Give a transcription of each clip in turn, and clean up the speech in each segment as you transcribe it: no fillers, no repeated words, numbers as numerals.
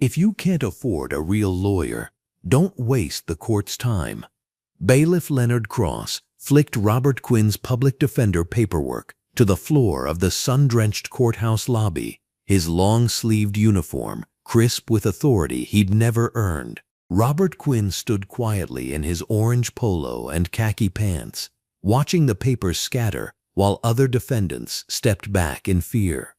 If you can't afford a real lawyer, don't waste the court's time. Bailiff Leonard Cross flicked Robert Quinn's public defender paperwork to the floor of the sun-drenched courthouse lobby, his long-sleeved uniform crisp with authority he'd never earned. Robert Quinn stood quietly in his orange polo and khaki pants, watching the papers scatter while other defendants stepped back in fear.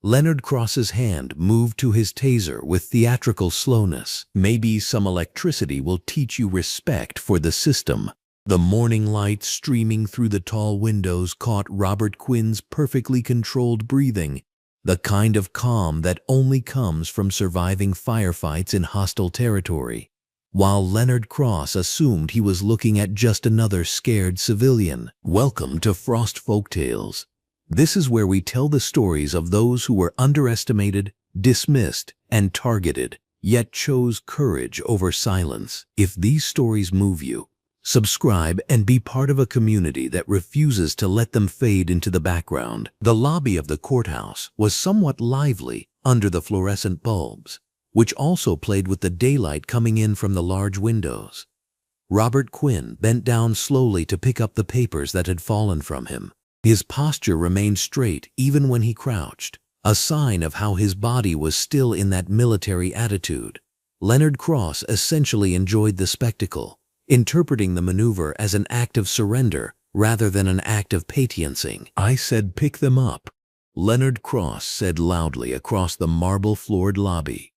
Leonard Cross's hand moved to his taser with theatrical slowness. Maybe some electricity will teach you respect for the system. The morning light streaming through the tall windows caught Robert Quinn's perfectly controlled breathing, the kind of calm that only comes from surviving firefights in hostile territory. While Leonard Cross assumed he was looking at just another scared civilian. Welcome to Frost Folktales. This is where we tell the stories of those who were underestimated, dismissed, and targeted, yet chose courage over silence. If these stories move you, subscribe and be part of a community that refuses to let them fade into the background. The lobby of the courthouse was somewhat lively under the fluorescent bulbs, which also played with the daylight coming in from the large windows. Robert Quinn bent down slowly to pick up the papers that had fallen from him. His posture remained straight even when he crouched, a sign of how his body was still in that military attitude. Leonard Cross essentially enjoyed the spectacle, interpreting the maneuver as an act of surrender rather than an act of patiencing. "I said pick them up," Leonard Cross said loudly across the marble-floored lobby.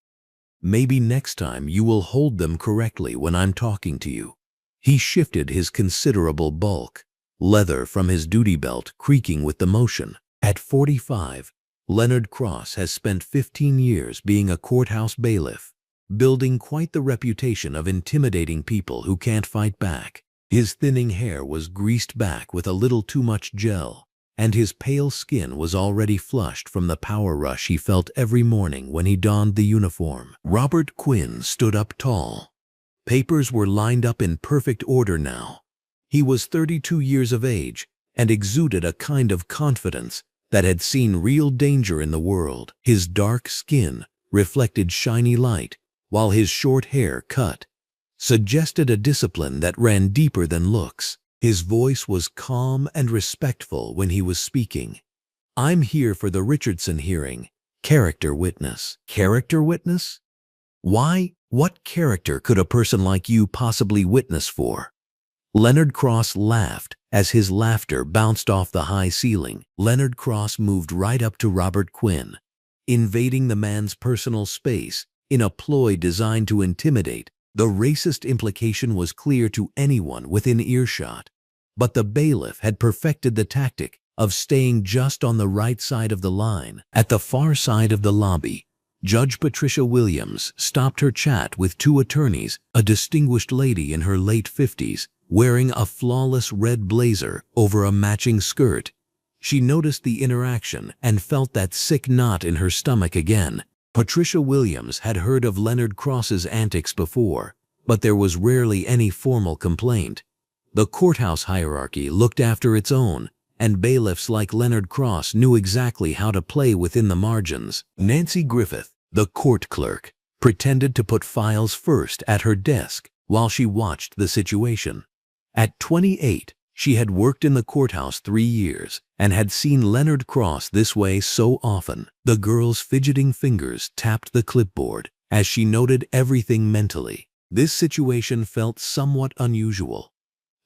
"Maybe next time you will hold them correctly when I'm talking to you." He shifted his considerable bulk, leather from his duty belt creaking with the motion. At 45, Leonard Cross has spent 15 years being a courthouse bailiff, building quite the reputation of intimidating people who can't fight back. His thinning hair was greased back with a little too much gel, and his pale skin was already flushed from the power rush he felt every morning when he donned the uniform. Robert Quinn stood up tall. Papers were lined up in perfect order now. He was 32 years of age and exuded a kind of confidence that had seen real danger in the world. His dark skin reflected shiny light, while his short hair, cut, suggested a discipline that ran deeper than looks. His voice was calm and respectful when he was speaking. "I'm here for the Richardson hearing. Character witness." Character witness? Why? What character could a person like you possibly witness for? Leonard Cross laughed as his laughter bounced off the high ceiling. Leonard Cross moved right up to Robert Quinn, invading the man's personal space in a ploy designed to intimidate. The racist implication was clear to anyone within earshot, but the bailiff had perfected the tactic of staying just on the right side of the line. At the far side of the lobby, Judge Patricia Williams stopped her chat with two attorneys, a distinguished lady in her late 50s, wearing a flawless red blazer over a matching skirt. She noticed the interaction and felt that sick knot in her stomach again. Patricia Williams had heard of Leonard Cross's antics before, but there was rarely any formal complaint. The courthouse hierarchy looked after its own, and bailiffs like Leonard Cross knew exactly how to play within the margins. Nancy Griffith, the court clerk, pretended to put files first at her desk while she watched the situation. At 28, she had worked in the courthouse 3 years and had seen Leonard Cross this way so often. The girl's fidgeting fingers tapped the clipboard as she noted everything mentally. This situation felt somewhat unusual.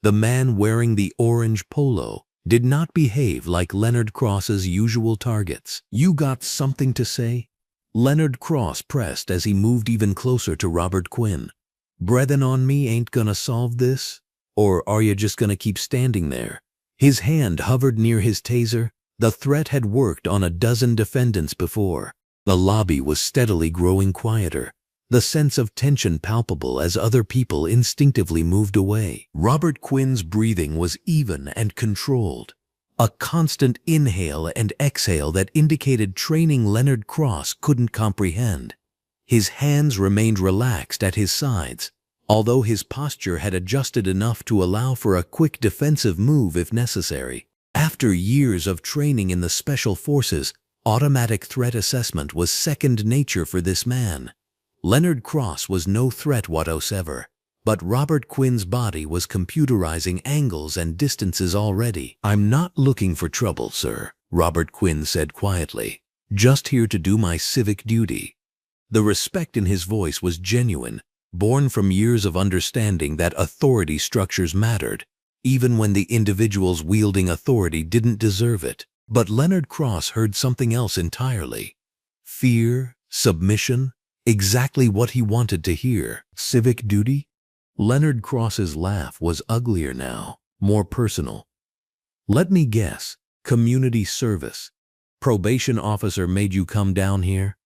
The man wearing the orange polo did not behave like Leonard Cross's usual targets. "You got something to say?" Leonard Cross pressed as he moved even closer to Robert Quinn. "Breathin' on me ain't gonna solve this? Or are you just gonna keep standing there?" His hand hovered near his taser. The threat had worked on a dozen defendants before. The lobby was steadily growing quieter, the sense of tension palpable as other people instinctively moved away. Robert Quinn's breathing was even and controlled, a constant inhale and exhale that indicated training Leonard Cross couldn't comprehend. His hands remained relaxed at his sides, although his posture had adjusted enough to allow for a quick defensive move if necessary. After years of training in the Special Forces, automatic threat assessment was second nature for this man. Leonard Cross was no threat whatsoever, but Robert Quinn's body was computerizing angles and distances already. "I'm not looking for trouble, sir," Robert Quinn said quietly. "Just here to do my civic duty." The respect in his voice was genuine, born from years of understanding that authority structures mattered, even when the individuals wielding authority didn't deserve it. But Leonard Cross heard something else entirely. Fear, submission, exactly what he wanted to hear. Civic duty? Leonard Cross's laugh was uglier now, more personal. "Let me guess, community service. Probation officer made you come down here?"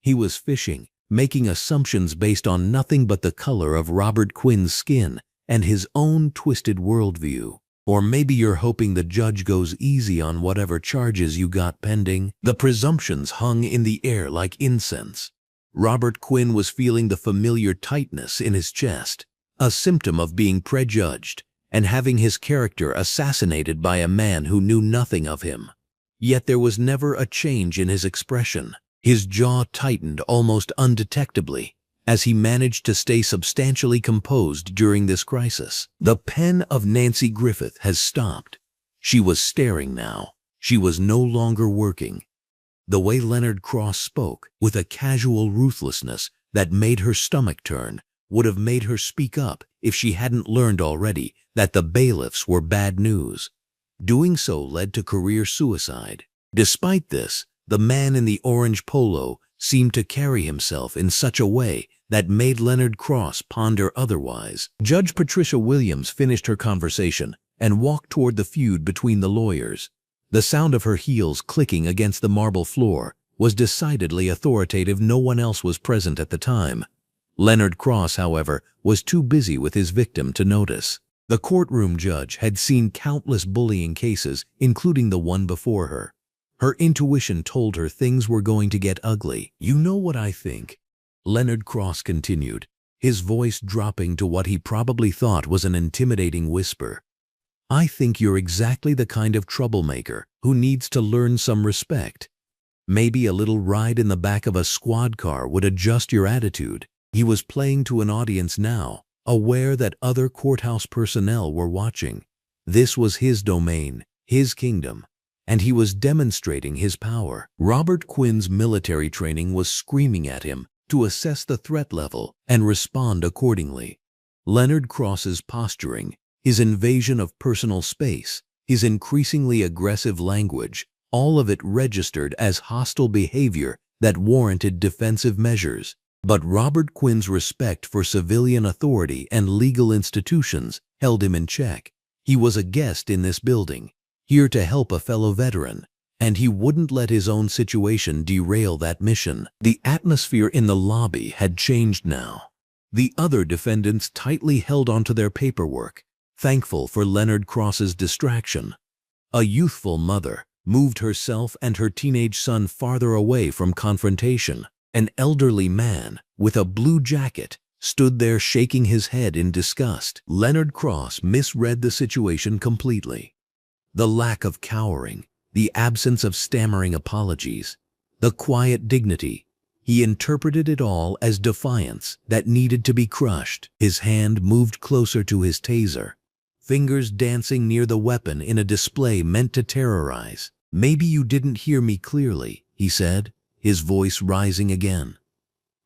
He was fishing, making assumptions based on nothing but the color of Robert Quinn's skin and his own twisted worldview. "Or maybe you're hoping the judge goes easy on whatever charges you got pending." The presumptions hung in the air like incense. Robert Quinn was feeling the familiar tightness in his chest, a symptom of being prejudged and having his character assassinated by a man who knew nothing of him. Yet there was never a change in his expression. His jaw tightened almost undetectably as he managed to stay substantially composed during this crisis. The pen of Nancy Griffith has stopped. She was staring now. She was no longer working. The way Leonard Cross spoke, with a casual ruthlessness that made her stomach turn, would have made her speak up if she hadn't learned already that the bailiffs were bad news. Doing so led to career suicide. Despite this, the man in the orange polo seemed to carry himself in such a way that made Leonard Cross ponder otherwise. Judge Patricia Williams finished her conversation and walked toward the feud between the lawyers. The sound of her heels clicking against the marble floor was decidedly authoritative. No one else was present at the time. Leonard Cross, however, was too busy with his victim to notice. The courtroom judge had seen countless bullying cases, including the one before her. Her intuition told her things were going to get ugly. "You know what I think?" Leonard Cross continued, his voice dropping to what he probably thought was an intimidating whisper. "I think you're exactly the kind of troublemaker who needs to learn some respect. Maybe a little ride in the back of a squad car would adjust your attitude." He was playing to an audience now, aware that other courthouse personnel were watching. This was his domain, his kingdom, and he was demonstrating his power. Robert Quinn's military training was screaming at him to assess the threat level and respond accordingly. Leonard Cross's posturing, his invasion of personal space, his increasingly aggressive language, all of it registered as hostile behavior that warranted defensive measures. But Robert Quinn's respect for civilian authority and legal institutions held him in check. He was a guest in this building, here to help a fellow veteran, and he wouldn't let his own situation derail that mission. The atmosphere in the lobby had changed now. The other defendants tightly held onto their paperwork, thankful for Leonard Cross's distraction. A youthful mother moved herself and her teenage son farther away from confrontation. An elderly man with a blue jacket stood there shaking his head in disgust. Leonard Cross misread the situation completely. The lack of cowering, the absence of stammering apologies, the quiet dignity. He interpreted it all as defiance that needed to be crushed. His hand moved closer to his taser, fingers dancing near the weapon in a display meant to terrorize. "Maybe you didn't hear me clearly," he said, his voice rising again.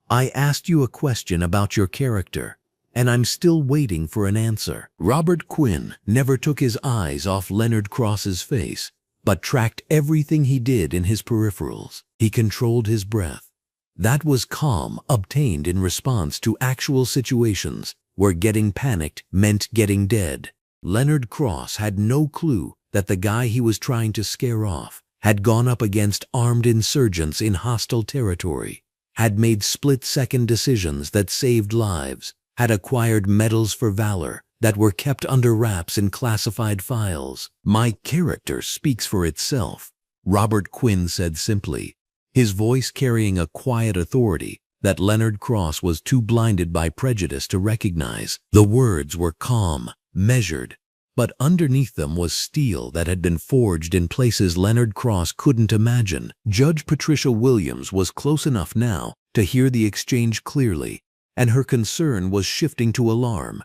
"I asked you a question about your character, and I'm still waiting for an answer." Robert Quinn never took his eyes off Leonard Cross's face, but tracked everything he did in his peripherals. He controlled his breath. That was calm obtained in response to actual situations where getting panicked meant getting dead. Leonard Cross had no clue that the guy he was trying to scare off had gone up against armed insurgents in hostile territory, had made split-second decisions that saved lives, had acquired medals for valor that were kept under wraps in classified files. "My character speaks for itself," Robert Quinn said simply, his voice carrying a quiet authority that Leonard Cross was too blinded by prejudice to recognize. The words were calm, measured, but underneath them was steel that had been forged in places Leonard Cross couldn't imagine. Judge Patricia Williams was close enough now to hear the exchange clearly, and her concern was shifting to alarm.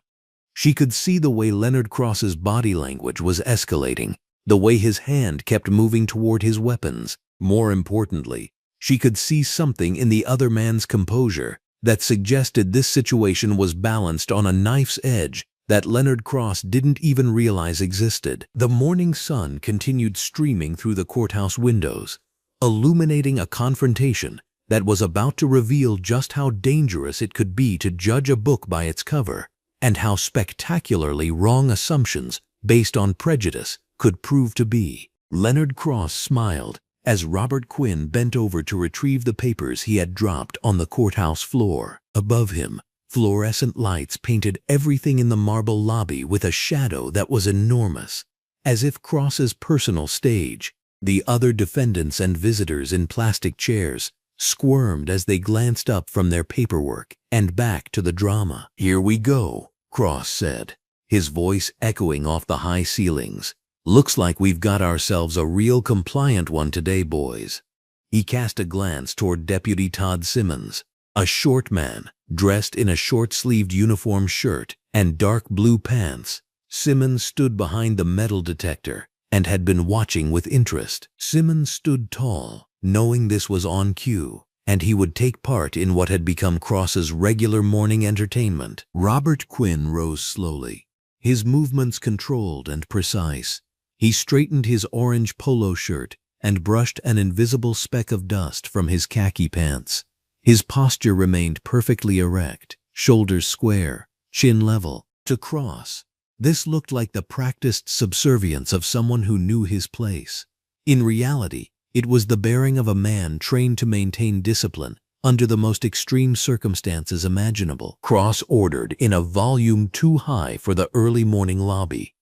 She could see the way Leonard Cross's body language was escalating, the way his hand kept moving toward his weapons. More importantly, she could see something in the other man's composure that suggested this situation was balanced on a knife's edge that Leonard Cross didn't even realize existed. The morning sun continued streaming through the courthouse windows, illuminating a confrontation that was about to reveal just how dangerous it could be to judge a book by its cover, and how spectacularly wrong assumptions based on prejudice could prove to be. Leonard Cross smiled as Robert Quinn bent over to retrieve the papers he had dropped on the courthouse floor. Above him, fluorescent lights painted everything in the marble lobby with a shadow that was enormous, as if Cross's personal stage. The other defendants and visitors in plastic chairs squirmed as they glanced up from their paperwork and back to the drama. "Here we go," Cross said, his voice echoing off the high ceilings. "Looks like we've got ourselves a real compliant one today, boys." He cast a glance toward Deputy Todd Simmons, a short man dressed in a short-sleeved uniform shirt and dark blue pants. Simmons stood behind the metal detector and had been watching with interest. Simmons stood tall, knowing this was on cue, and he would take part in what had become Cross's regular morning entertainment. Robert Quinn rose slowly, his movements controlled and precise. He straightened his orange polo shirt and brushed an invisible speck of dust from his khaki pants. His posture remained perfectly erect, shoulders square, chin level. To Cross, this looked like the practiced subservience of someone who knew his place. In reality, it was the bearing of a man trained to maintain discipline under the most extreme circumstances imaginable. Cross ordered in a volume too high for the early morning lobby.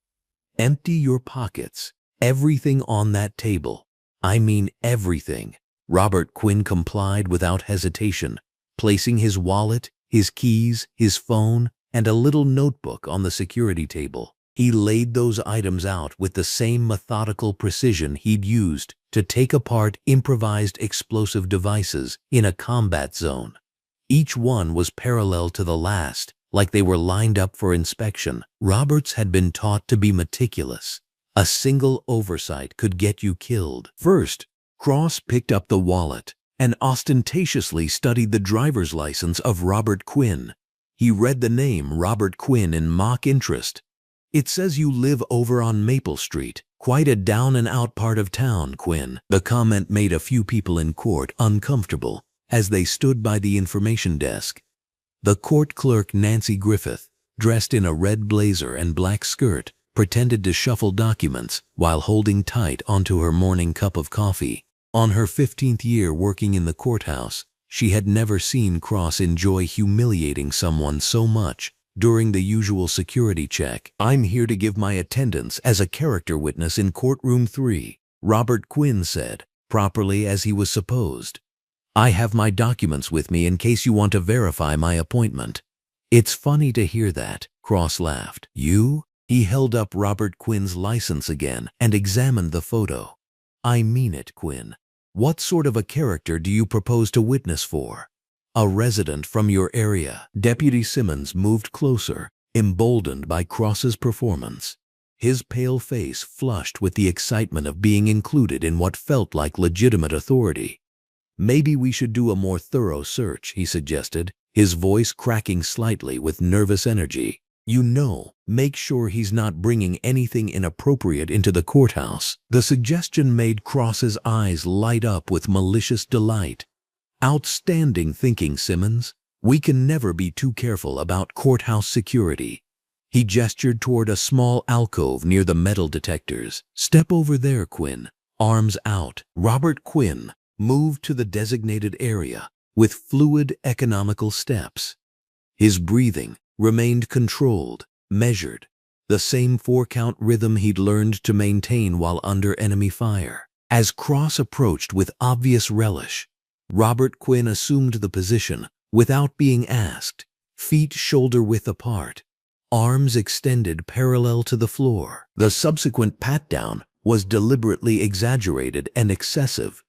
"Empty your pockets. Everything on that table. I mean everything." Robert Quinn complied without hesitation, placing his wallet, his keys, his phone, and a little notebook on the security table. He laid those items out with the same methodical precision he'd used to take apart improvised explosive devices in a combat zone. Each one was parallel to the last, like they were lined up for inspection. Roberts had been taught to be meticulous. A single oversight could get you killed. First, Cross picked up the wallet and ostentatiously studied the driver's license of Robert Quinn. He read the name Robert Quinn in mock interest. "It says you live over on Maple Street. Quite a down-and-out part of town, Quinn." The comment made a few people in court uncomfortable as they stood by the information desk. The court clerk, Nancy Griffith, dressed in a red blazer and black skirt, pretended to shuffle documents while holding tight onto her morning cup of coffee. On her 15th year working in the courthouse, she had never seen Cross enjoy humiliating someone so much during the usual security check. "I'm here to give my attendance as a character witness in courtroom 3, Robert Quinn said, properly as he was supposed. "I have my documents with me in case you want to verify my appointment." "It's funny to hear that," Cross laughed. "You?" He held up Robert Quinn's license again and examined the photo. "I mean it, Quinn. What sort of a character do you propose to witness for?" "A resident from your area." Deputy Simmons moved closer, emboldened by Cross's performance. His pale face flushed with the excitement of being included in what felt like legitimate authority. "Maybe we should do a more thorough search," he suggested, his voice cracking slightly with nervous energy. "You know, make sure he's not bringing anything inappropriate into the courthouse." The suggestion made Cross's eyes light up with malicious delight. "Outstanding thinking, Simmons. We can never be too careful about courthouse security." He gestured toward a small alcove near the metal detectors. "Step over there, Quinn, arms out." Robert Quinn moved to the designated area with fluid, economical steps. His breathing remained controlled, measured, the same 4-count rhythm he'd learned to maintain while under enemy fire. As Cross approached with obvious relish, Robert Quinn assumed the position without being asked, feet shoulder-width apart, arms extended parallel to the floor. The subsequent pat-down was deliberately exaggerated and excessive.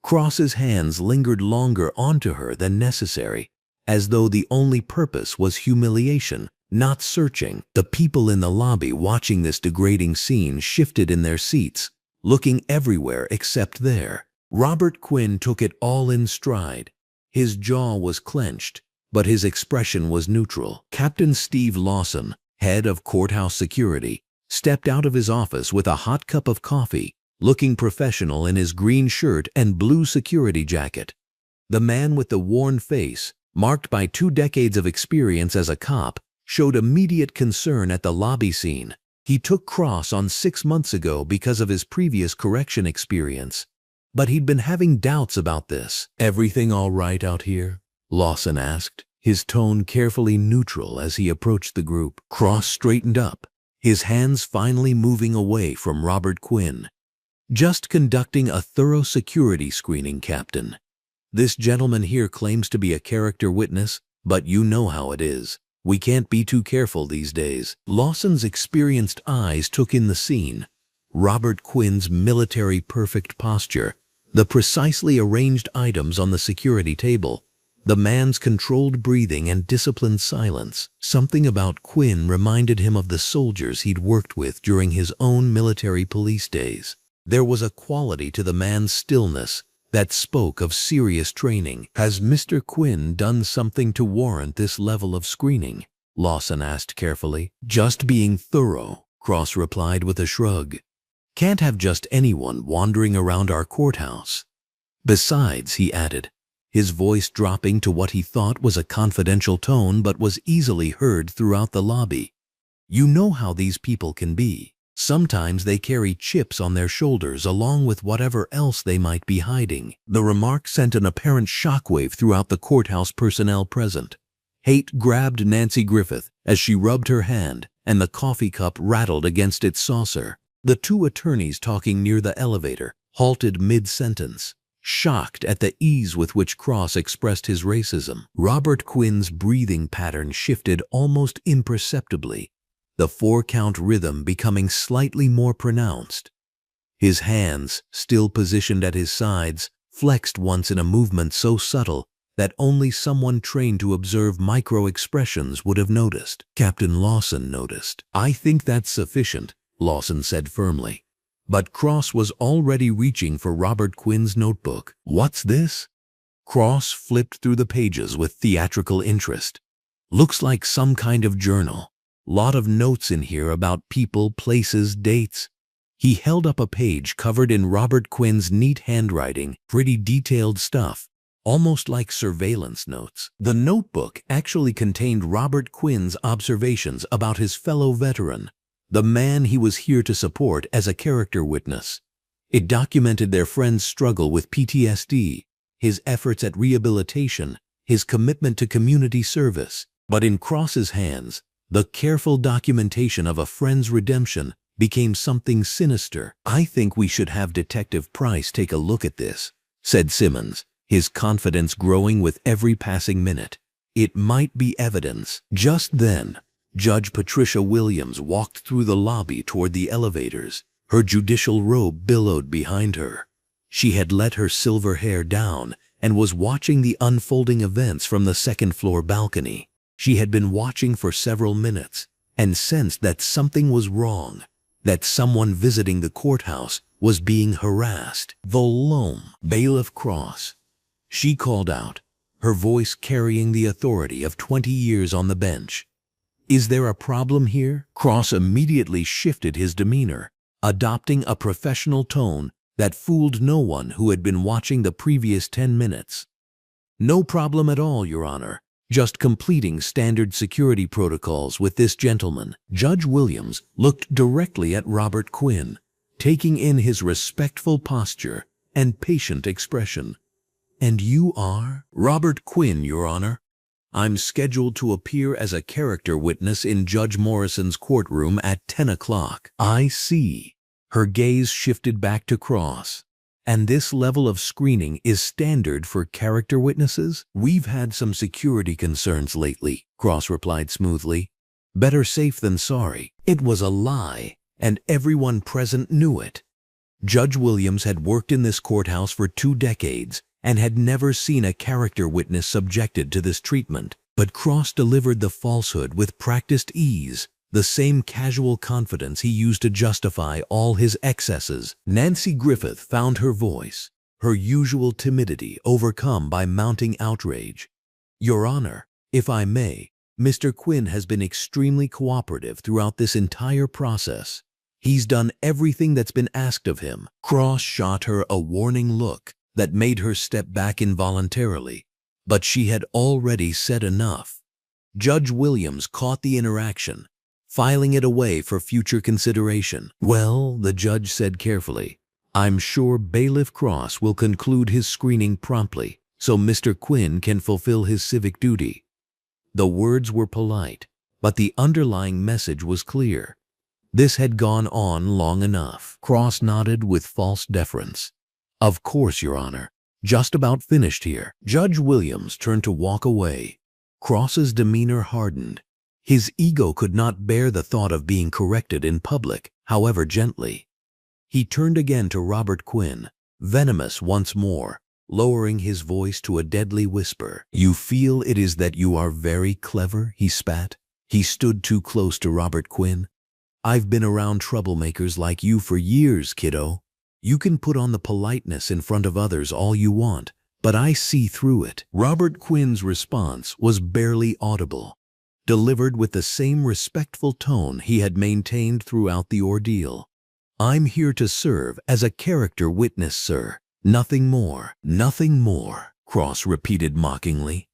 Cross's hands lingered longer onto her than necessary, as though the only purpose was humiliation, not searching. The people in the lobby watching this degrading scene shifted in their seats, looking everywhere except there. Robert Quinn took it all in stride. His jaw was clenched, but his expression was neutral. Captain Steve Lawson, head of courthouse security, stepped out of his office with a hot cup of coffee, looking professional in his green shirt and blue security jacket. The man with the worn face, marked by 2 decades of experience as a cop, showed immediate concern at the lobby scene. He took Cross on 6 months ago because of his previous correction experience, but he'd been having doubts about this. "Everything all right out here?" Lawson asked, his tone carefully neutral as he approached the group. Cross straightened up, his hands finally moving away from Robert Quinn. "Just conducting a thorough security screening, Captain. This gentleman here claims to be a character witness, but you know how it is. We can't be too careful these days." Lawson's experienced eyes took in the scene. Robert Quinn's military-perfect posture, the precisely arranged items on the security table, the man's controlled breathing and disciplined silence. Something about Quinn reminded him of the soldiers he'd worked with during his own military police days. There was a quality to the man's stillness that spoke of serious training. "Has Mr. Quinn done something to warrant this level of screening?" Lawson asked carefully. "Just being thorough," Cross replied with a shrug. "Can't have just anyone wandering around our courthouse. Besides," he added, his voice dropping to what he thought was a confidential tone but was easily heard throughout the lobby, "you know how these people can be. Sometimes they carry chips on their shoulders along with whatever else they might be hiding." The remark sent an apparent shockwave throughout the courthouse personnel present. Hate grabbed Nancy Griffith as she rubbed her hand, and the coffee cup rattled against its saucer. The 2 attorneys talking near the elevator halted mid-sentence, shocked at the ease with which Cross expressed his racism. Robert Quinn's breathing pattern shifted almost imperceptibly, the 4-count rhythm becoming slightly more pronounced. His hands, still positioned at his sides, flexed once in a movement so subtle that only someone trained to observe micro-expressions would have noticed. Captain Lawson noticed. "I think that's sufficient," Lawson said firmly. But Cross was already reaching for Robert Quinn's notebook. "What's this?" Cross flipped through the pages with theatrical interest. "Looks like some kind of journal. Lot of notes in here about people, places, dates." He held up a page covered in Robert Quinn's neat handwriting, pretty detailed stuff, almost like surveillance notes. The notebook actually contained Robert Quinn's observations about his fellow veteran, the man he was here to support as a character witness. It documented their friend's struggle with PTSD, his efforts at rehabilitation, his commitment to community service. But in Cross's hands, the careful documentation of a friend's redemption became something sinister. "I think we should have Detective Price take a look at this," said Simmons, his confidence growing with every passing minute. "It might be evidence." Just then, Judge Patricia Williams walked through the lobby toward the elevators. Her judicial robe billowed behind her. She had let her silver hair down and was watching the unfolding events from the second-floor balcony. She had been watching for several minutes and sensed that something was wrong, that someone visiting the courthouse was being harassed. "The loam, Bailiff Cross," she called out, her voice carrying the authority of 20 years on the bench. "Is there a problem here?" Cross immediately shifted his demeanor, adopting a professional tone that fooled no one who had been watching the previous 10 minutes. "No problem at all, Your Honor. Just completing standard security protocols with this gentleman." Judge Williams looked directly at Robert Quinn, taking in his respectful posture and patient expression. "And you are?" "Robert Quinn, Your Honor. I'm scheduled to appear as a character witness in Judge Morrison's courtroom at 10 o'clock. "I see." Her gaze shifted back to Cross. "And this level of screening is standard for character witnesses?" "We've had some security concerns lately," Cross replied smoothly. Better safe than sorry. It was a lie, and everyone present knew it. Judge Williams had worked in this courthouse for 2 decades and had never seen a character witness subjected to this treatment. But Cross delivered the falsehood with practiced ease, the same casual confidence he used to justify all his excesses. Nancy Griffith found her voice, her usual timidity overcome by mounting outrage. "Your Honor, if I may, Mr. Quinn has been extremely cooperative throughout this entire process. He's done everything that's been asked of him." Cross shot her a warning look that made her step back involuntarily, but she had already said enough. Judge Williams caught the interaction, filing it away for future consideration. "Well," the judge said carefully, "I'm sure Bailiff Cross will conclude his screening promptly, so Mr. Quinn can fulfill his civic duty." The words were polite, but the underlying message was clear. This had gone on long enough. Cross nodded with false deference. "Of course, Your Honor. Just about finished here." Judge Williams turned to walk away. Cross's demeanor hardened. His ego could not bear the thought of being corrected in public, however gently. He turned again to Robert Quinn, venomous once more, lowering his voice to a deadly whisper. "You feel it is that you are very clever?" he spat. He stood too close to Robert Quinn. "I've been around troublemakers like you for years, kiddo. You can put on the politeness in front of others all you want, but I see through it." Robert Quinn's response was barely audible, delivered with the same respectful tone he had maintained throughout the ordeal. "I'm here to serve as a character witness, sir. Nothing more." "Nothing more," Cross repeated mockingly.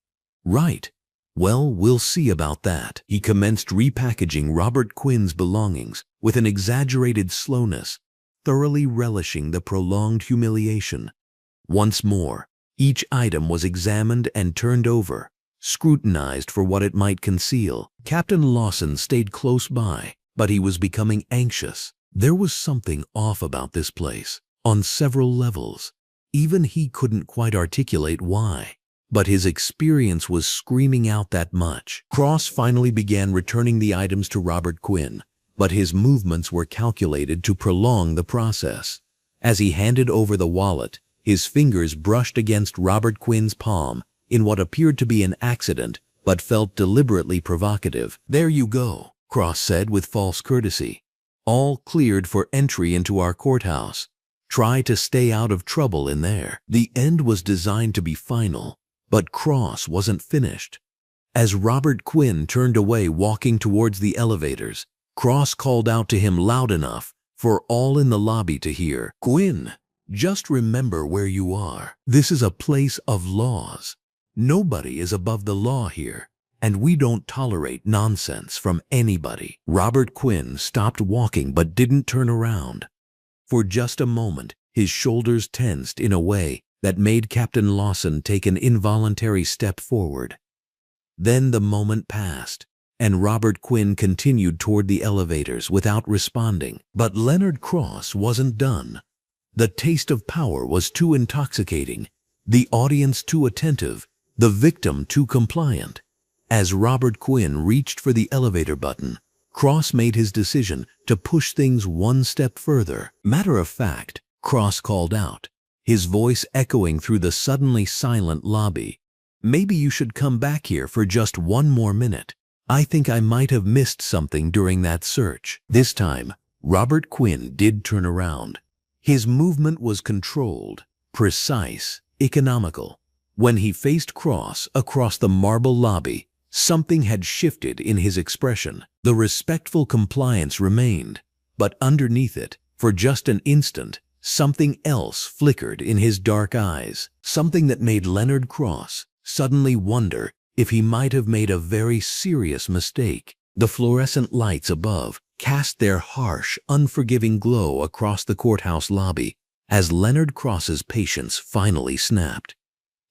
"Right. Well, we'll see about that." He commenced repackaging Robert Quinn's belongings with an exaggerated slowness, thoroughly relishing the prolonged humiliation. Once more, each item was examined and turned over, scrutinized for what it might conceal. Captain Lawson stayed close by, but he was becoming anxious. There was something off about this place, on several levels. Even he couldn't quite articulate why, but his experience was screaming out that much. Cross finally began returning the items to Robert Quinn, but his movements were calculated to prolong the process. As he handed over the wallet, his fingers brushed against Robert Quinn's palm in what appeared to be an accident but felt deliberately provocative. "There you go," Cross said with false courtesy. "All cleared for entry into our courthouse. Try to stay out of trouble in there." The end was designed to be final, but Cross wasn't finished. As Robert Quinn turned away walking towards the elevators, Cross called out to him loud enough for all in the lobby to hear. "Quinn, just remember where you are. This is a place of laws. Nobody is above the law here, and we don't tolerate nonsense from anybody." Robert Quinn stopped walking but didn't turn around. For just a moment, his shoulders tensed in a way that made Captain Lawson take an involuntary step forward. Then the moment passed, and Robert Quinn continued toward the elevators without responding. But Leonard Cross wasn't done. The taste of power was too intoxicating, the audience too attentive, the victim too compliant. As Robert Quinn reached for the elevator button, Cross made his decision to push things one step further. "Matter of fact," Cross called out, his voice echoing through the suddenly silent lobby, "maybe you should come back here for just one more minute. I think I might have missed something during that search." This time, Robert Quinn did turn around. His movement was controlled, precise, economical. When he faced Cross across the marble lobby, something had shifted in his expression. The respectful compliance remained, but underneath it, for just an instant, something else flickered in his dark eyes, something that made Leonard Cross suddenly wonder if he might have made a very serious mistake. The fluorescent lights above cast their harsh, unforgiving glow across the courthouse lobby as Leonard Cross's patience finally snapped.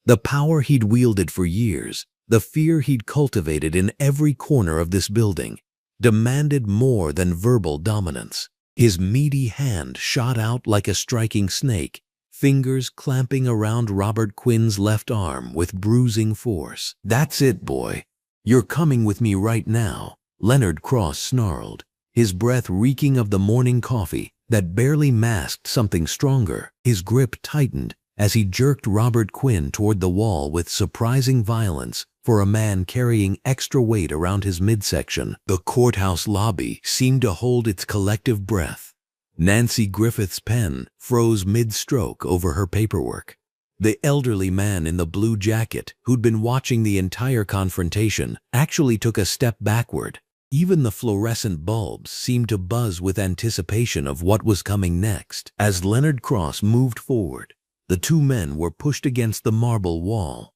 The power he'd wielded for years, the fear he'd cultivated in every corner of this building, demanded more than verbal dominance. His meaty hand shot out like a striking snake, fingers clamping around Robert Quinn's left arm with bruising force. "That's it, boy. You're coming with me right now," Leonard Cross snarled, his breath reeking of the morning coffee that barely masked something stronger. His grip tightened as he jerked Robert Quinn toward the wall with surprising violence for a man carrying extra weight around his midsection. The courthouse lobby seemed to hold its collective breath. Nancy Griffith's pen froze mid-stroke over her paperwork. The elderly man in the blue jacket, who'd been watching the entire confrontation, actually took a step backward. Even the fluorescent bulbs seemed to buzz with anticipation of what was coming next. As Leonard Cross moved forward, the two men were pushed against the marble wall.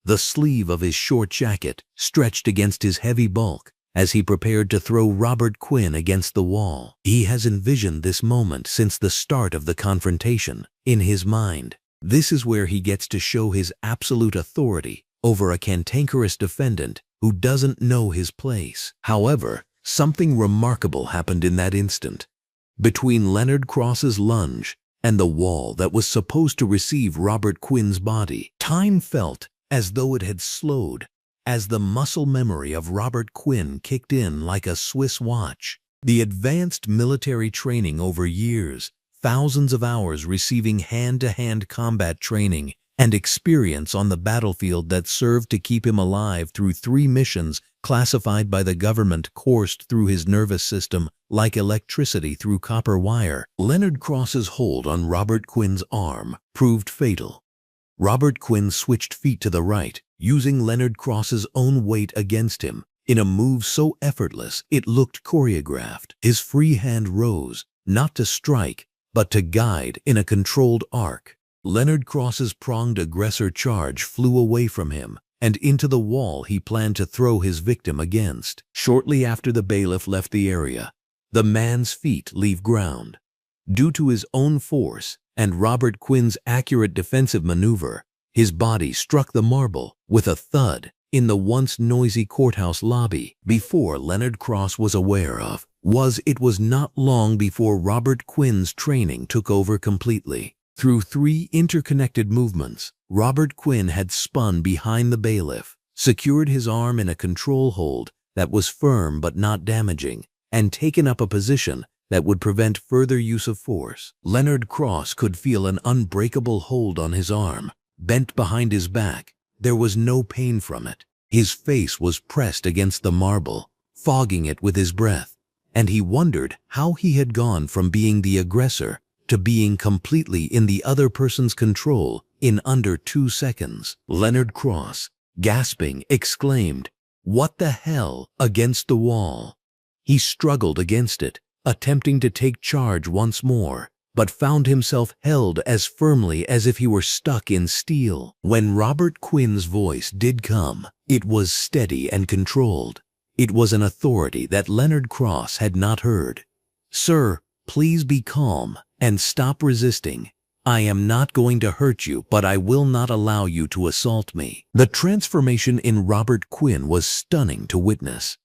The sleeve of his short jacket stretched against his heavy bulk as he prepared to throw Robert Quinn against the wall. He has envisioned this moment since the start of the confrontation in his mind. This is where he gets to show his absolute authority over a cantankerous defendant who doesn't know his place. However, something remarkable happened in that instant. Between Leonard Cross's lunge and the wall that was supposed to receive Robert Quinn's body, time felt as though it had slowed as the muscle memory of Robert Quinn kicked in like a Swiss watch. The advanced military training over years, thousands of hours receiving hand-to-hand combat training and experience on the battlefield that served to keep him alive through 3 missions classified by the government coursed through his nervous system like electricity through copper wire. Leonard Cross's hold on Robert Quinn's arm proved fatal. Robert Quinn switched feet to the right, using Leonard Cross's own weight against him in a move so effortless it looked choreographed. His free hand rose, not to strike, but to guide in a controlled arc. Leonard Cross's pronged aggressor charge flew away from him and into the wall he planned to throw his victim against. Shortly after the bailiff left the area, the man's feet leave ground. Due to his own force and Robert Quinn's accurate defensive maneuver, his body struck the marble with a thud in the once noisy courthouse lobby. Before Leonard Cross was aware of it was not long before Robert Quinn's training took over completely. Through 3 interconnected movements, Robert Quinn had spun behind the bailiff, secured his arm in a control hold that was firm but not damaging, and taken up a position that would prevent further use of force. Leonard Cross could feel an unbreakable hold on his arm, bent behind his back. There was no pain from it. His face was pressed against the marble, fogging it with his breath, and he wondered how he had gone from being the aggressor to being completely in the other person's control in under 2 seconds. Leonard Cross, gasping, exclaimed, "What the hell?" against the wall. He struggled against it, attempting to take charge once more, but found himself held as firmly as if he were stuck in steel. When Robert Quinn's voice did come, it was steady and controlled. It was an authority that Leonard Cross had not heard. "Sir, please be calm and stop resisting. I am not going to hurt you, but I will not allow you to assault me." The transformation in Robert Quinn was stunning to witness.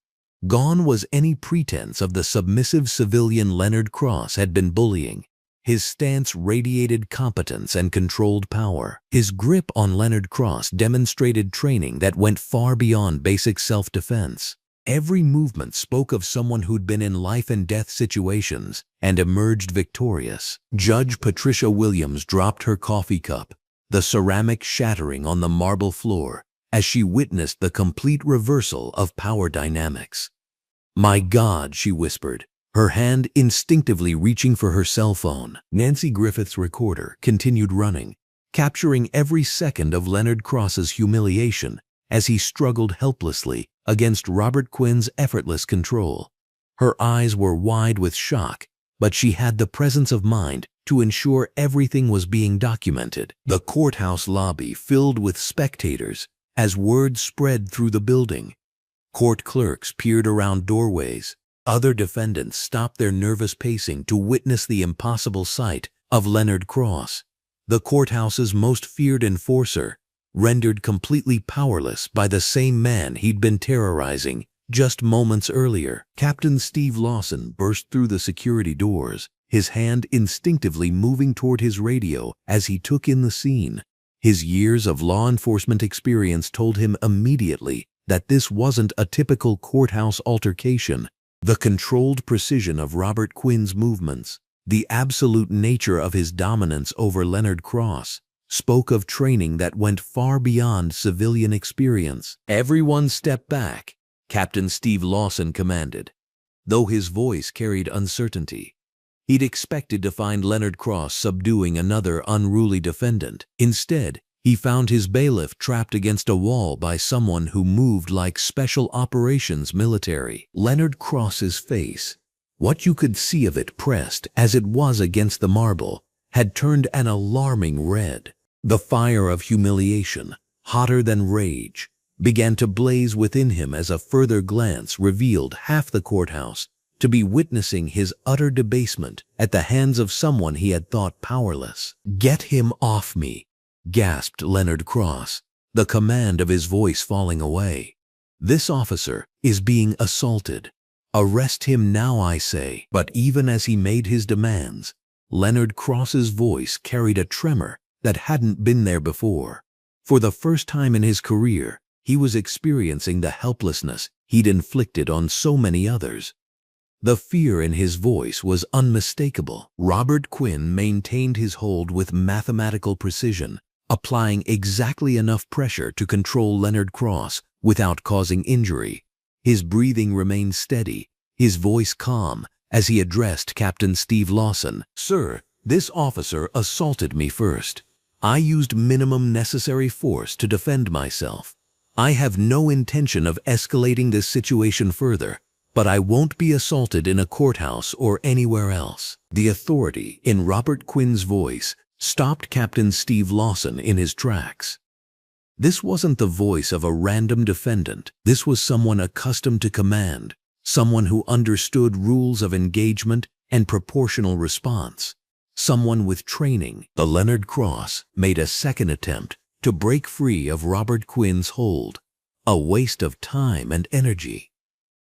Gone was any pretense of the submissive civilian Leonard Cross had been bullying. His stance radiated competence and controlled power. His grip on Leonard Cross demonstrated training that went far beyond basic self-defense. Every movement spoke of someone who'd been in life-and-death situations and emerged victorious. Judge Patricia Williams dropped her coffee cup, the ceramic shattering on the marble floor, as she witnessed the complete reversal of power dynamics. "My God," she whispered, her hand instinctively reaching for her cell phone. Nancy Griffith's recorder continued running, capturing every second of Leonard Cross's humiliation as he struggled helplessly against Robert Quinn's effortless control. Her eyes were wide with shock, but she had the presence of mind to ensure everything was being documented. The courthouse lobby filled with spectators as word spread through the building. Court clerks peered around doorways. Other defendants stopped their nervous pacing to witness the impossible sight of Leonard Cross, the courthouse's most feared enforcer, rendered completely powerless by the same man he'd been terrorizing just moments earlier. Captain Steve Lawson burst through the security doors, his hand instinctively moving toward his radio as he took in the scene. His years of law enforcement experience told him immediately that this wasn't a typical courthouse altercation. The controlled precision of Robert Quinn's movements, the absolute nature of his dominance over Leonard Cross, spoke of training that went far beyond civilian experience. "Everyone step back," Captain Steve Lawson commanded, though his voice carried uncertainty. He'd expected to find Leonard Cross subduing another unruly defendant. Instead, he found his bailiff trapped against a wall by someone who moved like special operations military. Leonard Cross's face, what you could see of it pressed as it was against the marble, had turned an alarming red. The fire of humiliation, hotter than rage, began to blaze within him as a further glance revealed half the courthouse to be witnessing his utter debasement at the hands of someone he had thought powerless. "Get him off me," gasped Leonard Cross, the command of his voice falling away. "This officer is being assaulted. Arrest him now, I say." But even as he made his demands, Leonard Cross's voice carried a tremor that hadn't been there before. For the first time in his career, he was experiencing the helplessness he'd inflicted on so many others. The fear in his voice was unmistakable. Robert Quinn maintained his hold with mathematical precision, applying exactly enough pressure to control Leonard Cross without causing injury. His breathing remained steady, his voice calm, as he addressed Captain Steve Lawson. "Sir, this officer assaulted me first. I used minimum necessary force to defend myself. I have no intention of escalating this situation further, but I won't be assaulted in a courthouse or anywhere else." The authority in Robert Quinn's voice stopped Captain Steve Lawson in his tracks. This wasn't the voice of a random defendant. This was someone accustomed to command, someone who understood rules of engagement and proportional response, someone with training. The Leonard Cross made a second attempt to break free of Robert Quinn's hold, a waste of time and energy.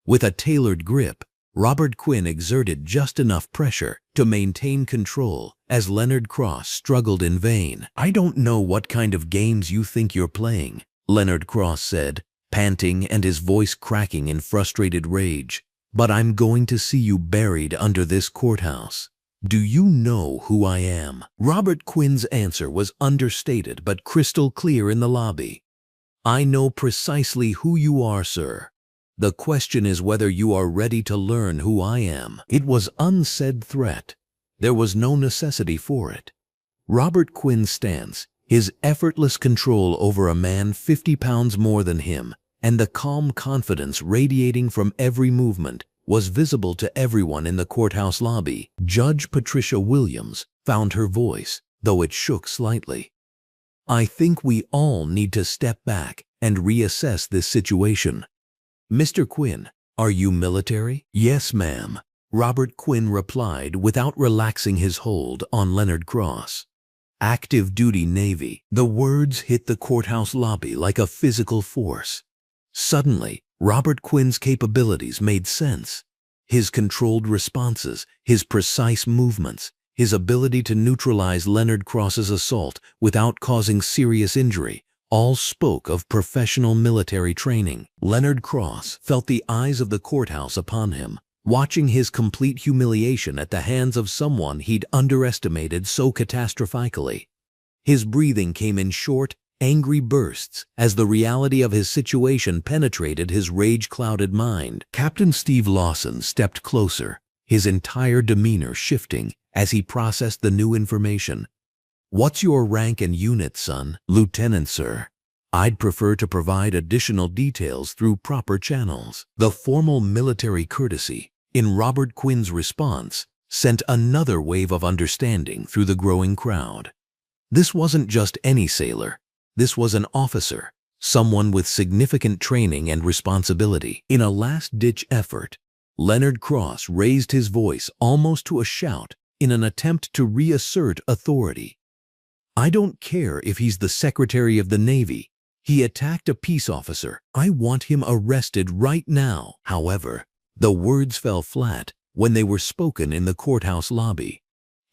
With a tailored grip, Robert Quinn exerted just enough pressure to maintain control as Leonard Cross struggled in vain. "I don't know what kind of games you think you're playing," Leonard Cross said, panting and his voice cracking in frustrated rage, "but I'm going to see you buried under this courthouse. Do you know who I am?" Robert Quinn's answer was understated but crystal clear in the lobby. "I know precisely who you are, sir. The question is whether you are ready to learn who I am." It was unsaid threat. There was no necessity for it. Robert Quinn's stance, his effortless control over a man 50 pounds more than him, and the calm confidence radiating from every movement was visible to everyone in the courthouse lobby. Judge Patricia Williams found her voice, though it shook slightly. "I think we all need to step back and reassess this situation. Mr. Quinn, are you military?" "Yes, ma'am," Robert Quinn replied without relaxing his hold on Leonard Cross. "Active duty Navy." The words hit the courthouse lobby like a physical force. Suddenly, Robert Quinn's capabilities made sense. His controlled responses, his precise movements, his ability to neutralize Leonard Cross's assault without causing serious injury, all spoke of professional military training. Leonard Cross felt the eyes of the courthouse upon him, watching his complete humiliation at the hands of someone he'd underestimated so catastrophically. His breathing came in short, angry bursts as the reality of his situation penetrated his rage-clouded mind. Captain Steve Lawson stepped closer, his entire demeanor shifting as he processed the new information. "What's your rank and unit, son?" "Lieutenant, sir. I'd prefer to provide additional details through proper channels." The formal military courtesy in Robert Quinn's response sent another wave of understanding through the growing crowd. This wasn't just any sailor. This was an officer, someone with significant training and responsibility. In a last-ditch effort, Leonard Cross raised his voice almost to a shout in an attempt to reassert authority. "I don't care if he's the Secretary of the Navy. He attacked a peace officer. I want him arrested right now." However, the words fell flat when they were spoken in the courthouse lobby.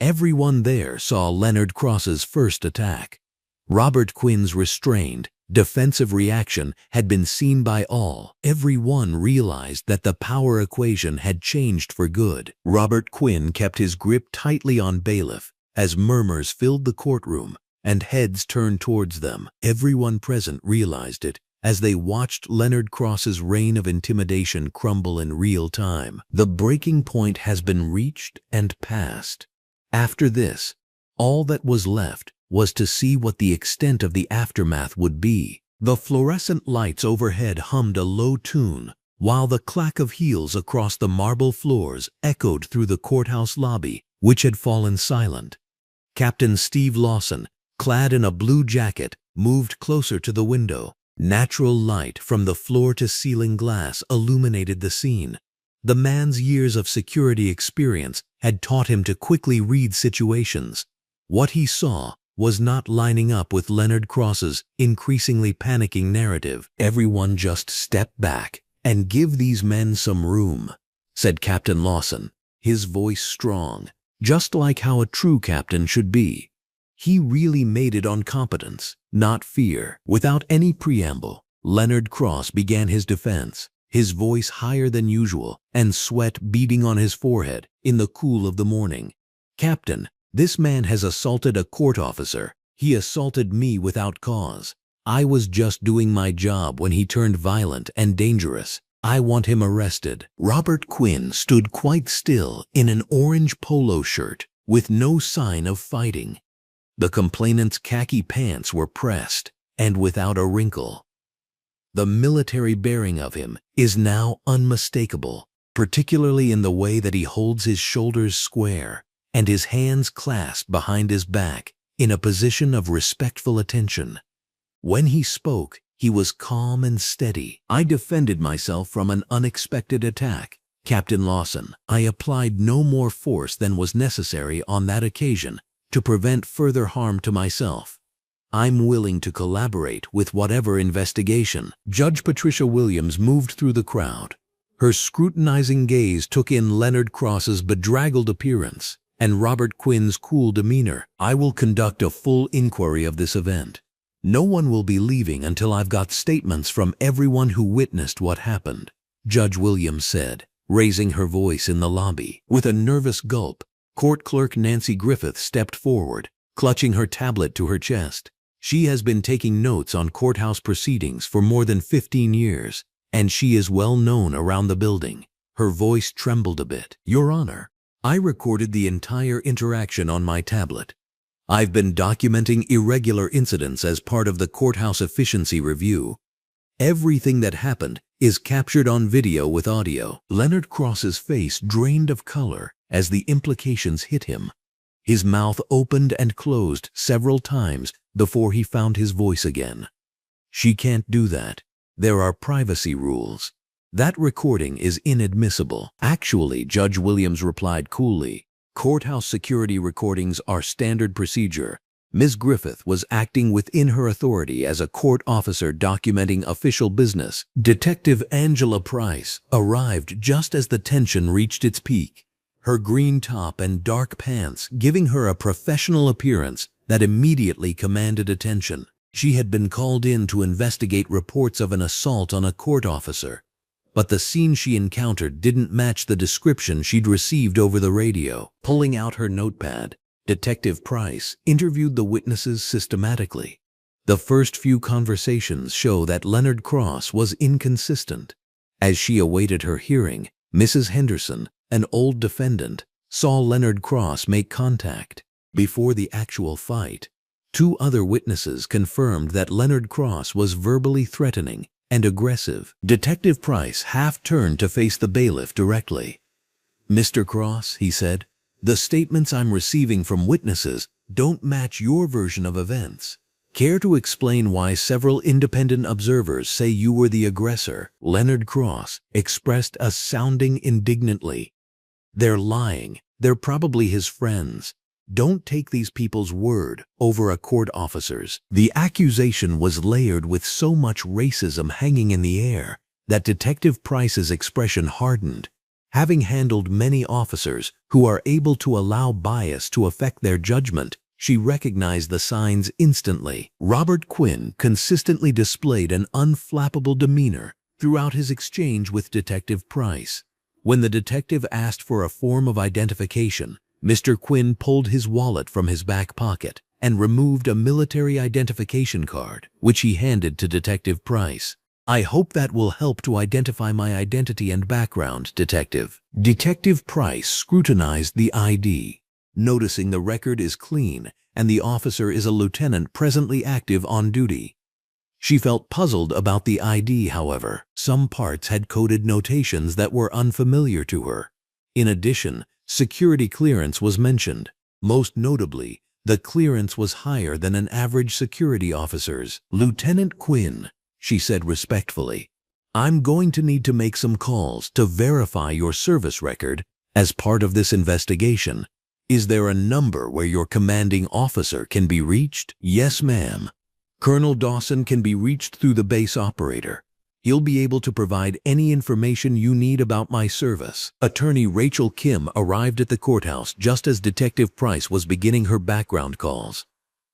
Everyone there saw Leonard Cross's first attack. Robert Quinn's restrained, defensive reaction had been seen by all. Everyone realized that the power equation had changed for good. Robert Quinn kept his grip tightly on Bailiff as murmurs filled the courtroom and heads turned towards them. Everyone present realized it as they watched Leonard Cross's reign of intimidation crumble in real time. The breaking point has been reached and passed. After this, all that was left was to see what the extent of the aftermath would be. The fluorescent lights overhead hummed a low tune, while the clack of heels across the marble floors echoed through the courthouse lobby, which had fallen silent. Captain Steve Lawson, clad in a blue jacket, moved closer to the window. Natural light from the floor-to-ceiling glass illuminated the scene. The man's years of security experience had taught him to quickly read situations. What he saw was not lining up with Leonard Cross's increasingly panicking narrative. "Everyone just step back and give these men some room," said Captain Lawson, his voice strong, just like how a true captain should be. He really made it on competence, not fear. Without any preamble, Leonard Cross began his defense, his voice higher than usual and sweat beading on his forehead in the cool of the morning. "Captain, this man has assaulted a court officer. He assaulted me without cause. I was just doing my job when he turned violent and dangerous. I want him arrested." Robert Quinn stood quite still in an orange polo shirt with no sign of fighting. The complainant's khaki pants were pressed and without a wrinkle. The military bearing of him is now unmistakable, particularly in the way that he holds his shoulders square and his hands clasped behind his back in a position of respectful attention. When he spoke, he was calm and steady. "I defended myself from an unexpected attack, Captain Lawson. I applied no more force than was necessary on that occasion to prevent further harm to myself. I'm willing to collaborate with whatever investigation." Judge Patricia Williams moved through the crowd. Her scrutinizing gaze took in Leonard Cross's bedraggled appearance and Robert Quinn's cool demeanor. "I will conduct a full inquiry of this event. No one will be leaving until I've got statements from everyone who witnessed what happened," Judge Williams said, raising her voice in the lobby. With a nervous gulp, Court Clerk Nancy Griffith stepped forward, clutching her tablet to her chest. She has been taking notes on courthouse proceedings for more than 15 years, and she is well known around the building. Her voice trembled a bit. "Your Honor, I recorded the entire interaction on my tablet. I've been documenting irregular incidents as part of the courthouse efficiency review. Everything that happened is captured on video with audio." Leonard Cross's face drained of color as the implications hit him. His mouth opened and closed several times before he found his voice again. "She can't do that. There are privacy rules. That recording is inadmissible." "Actually," Judge Williams replied coolly, "courthouse security recordings are standard procedure. Ms. Griffith was acting within her authority as a court officer documenting official business." Detective Angela Price arrived just as the tension reached its peak, her green top and dark pants giving her a professional appearance that immediately commanded attention. She had been called in to investigate reports of an assault on a court officer, but the scene she encountered didn't match the description she'd received over the radio. Pulling out her notepad, Detective Price interviewed the witnesses systematically. The first few conversations show that Leonard Cross was inconsistent. As she awaited her hearing, Mrs. Henderson, an old defendant, saw Leonard Cross make contact. Before the actual fight, 2 other witnesses confirmed that Leonard Cross was verbally threatening and aggressive. Detective Price half turned to face the bailiff directly. "Mr. Cross," he said, "the statements I'm receiving from witnesses don't match your version of events. Care to explain why several independent observers say you were the aggressor?" Leonard Cross expressed a sounding indignantly. "They're lying. They're probably his friends. Don't take these people's word over a court officer's." The accusation was layered with so much racism hanging in the air that Detective Price's expression hardened. Having handled many officers who are able to allow bias to affect their judgment, She recognized the signs instantly. Robert Quinn consistently displayed an unflappable demeanor throughout his exchange with Detective Price. When the detective asked for a form of identification, Mr. Quinn pulled his wallet from his back pocket and removed a military identification card, which he handed to Detective Price. "I hope that will help to identify my identity and background, Detective." Detective Price scrutinized the ID, noticing the record is clean and the officer is a lieutenant presently active on duty. She felt puzzled about the ID, however. Some parts had coded notations that were unfamiliar to her. In addition, security clearance was mentioned. Most notably, the clearance was higher than an average security officer's. "Lieutenant Quinn," she said respectfully, "I'm going to need to make some calls to verify your service record as part of this investigation. Is there a number where your commanding officer can be reached?" "Yes, ma'am. Colonel Dawson can be reached through the base operator. He'll be able to provide any information you need about my service." Attorney Rachel Kim arrived at the courthouse just as Detective Price was beginning her background calls.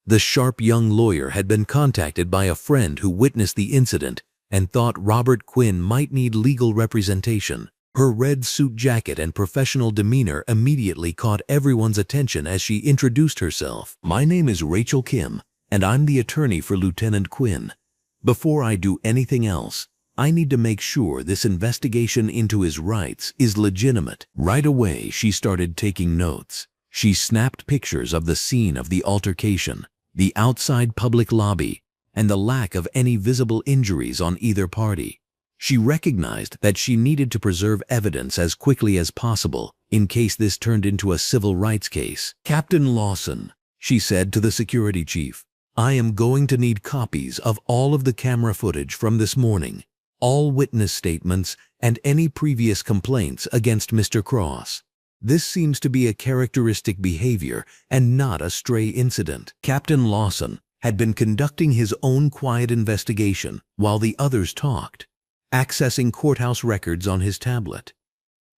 The sharp young lawyer had been contacted by a friend who witnessed the incident and thought Robert Quinn might need legal representation. Her red suit jacket and professional demeanor immediately caught everyone's attention as she introduced herself. "My name is Rachel Kim, and I'm the attorney for Lieutenant Quinn. Before I do anything else, I need to make sure this investigation into his rights is legitimate." Right away, she started taking notes. She snapped pictures of the scene of the altercation, the outside public lobby, and the lack of any visible injuries on either party. She recognized that she needed to preserve evidence as quickly as possible in case this turned into a civil rights case. "Captain Lawson," she said to the security chief, "I am going to need copies of all of the camera footage from this morning, all witness statements, and any previous complaints against Mr. Cross. This seems to be a characteristic behavior and not a stray incident." Captain Lawson had been conducting his own quiet investigation while the others talked, accessing courthouse records on his tablet.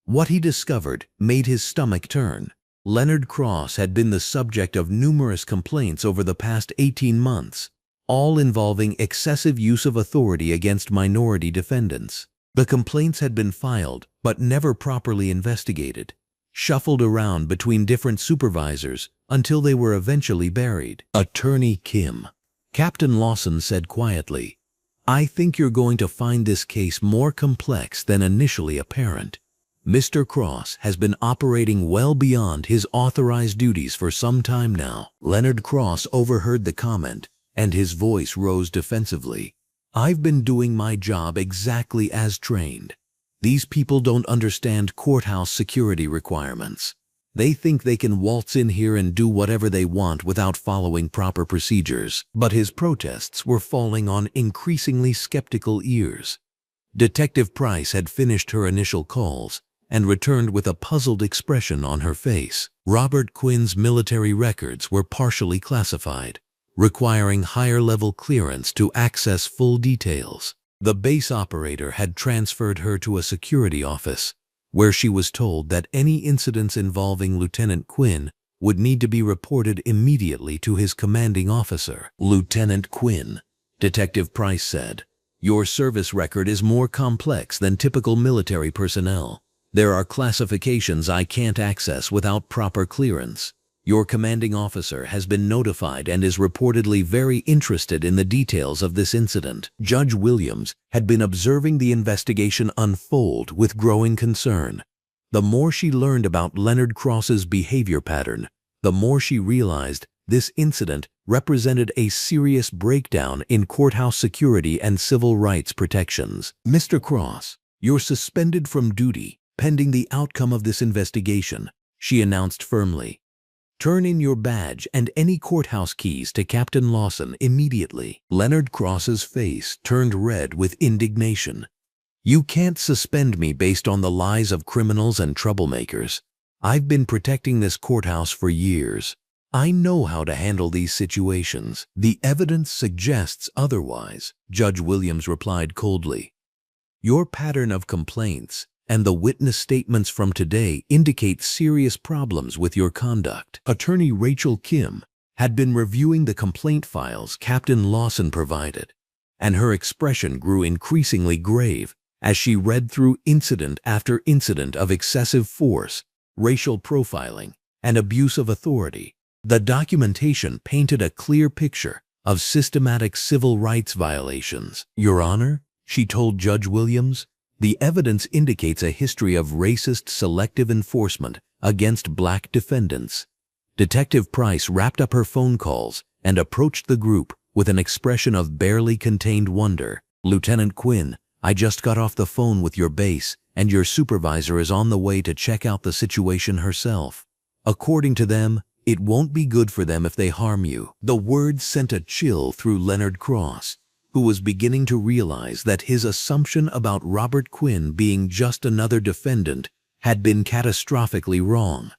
What he discovered made his stomach turn. Leonard Cross had been the subject of numerous complaints over the past 18 months, all involving excessive use of authority against minority defendants. The complaints had been filed but never properly investigated, shuffled around between different supervisors until they were eventually buried. "Attorney Kim," Captain Lawson said quietly, "I think you're going to find this case more complex than initially apparent. Mr. Cross has been operating well beyond his authorized duties for some time now." Leonard Cross overheard the comment, and his voice rose defensively. "I've been doing my job exactly as trained. These people don't understand courthouse security requirements. They think they can waltz in here and do whatever they want without following proper procedures." But his protests were falling on increasingly skeptical ears. Detective Price had finished her initial calls and returned with a puzzled expression on her face. Robert Quinn's military records were partially classified, requiring higher-level clearance to access full details. The base operator had transferred her to a security office, where she was told that any incidents involving Lieutenant Quinn would need to be reported immediately to his commanding officer. "Lieutenant Quinn," Detective Price said, "your service record is more complex than typical military personnel. There are classifications I can't access without proper clearance. Your commanding officer has been notified and is reportedly very interested in the details of this incident." Judge Williams had been observing the investigation unfold with growing concern. The more she learned about Leonard Cross's behavior pattern, the more she realized this incident represented a serious breakdown in courthouse security and civil rights protections. "Mr. Cross, you're suspended from duty pending the outcome of this investigation," she announced firmly. "Turn in your badge and any courthouse keys to Captain Lawson immediately." Leonard Cross's face turned red with indignation. "You can't suspend me based on the lies of criminals and troublemakers. I've been protecting this courthouse for years. I know how to handle these situations." "The evidence suggests otherwise," Judge Williams replied coldly. "Your pattern of complaints and the witness statements from today indicate serious problems with your conduct." Attorney Rachel Kim had been reviewing the complaint files Captain Lawson provided, and her expression grew increasingly grave as she read through incident after incident of excessive force, racial profiling, and abuse of authority. The documentation painted a clear picture of systematic civil rights violations. "Your Honor," she told Judge Williams, "the evidence indicates a history of racist selective enforcement against black defendants." Detective Price wrapped up her phone calls and approached the group with an expression of barely contained wonder. "Lieutenant Quinn, I just got off the phone with your base, and your supervisor is on the way to check out the situation herself. According to them, it won't be good for them if they harm you." The words sent a chill through Leonard Cross, who was beginning to realize that his assumption about Robert Quinn being just another defendant had been catastrophically wrong.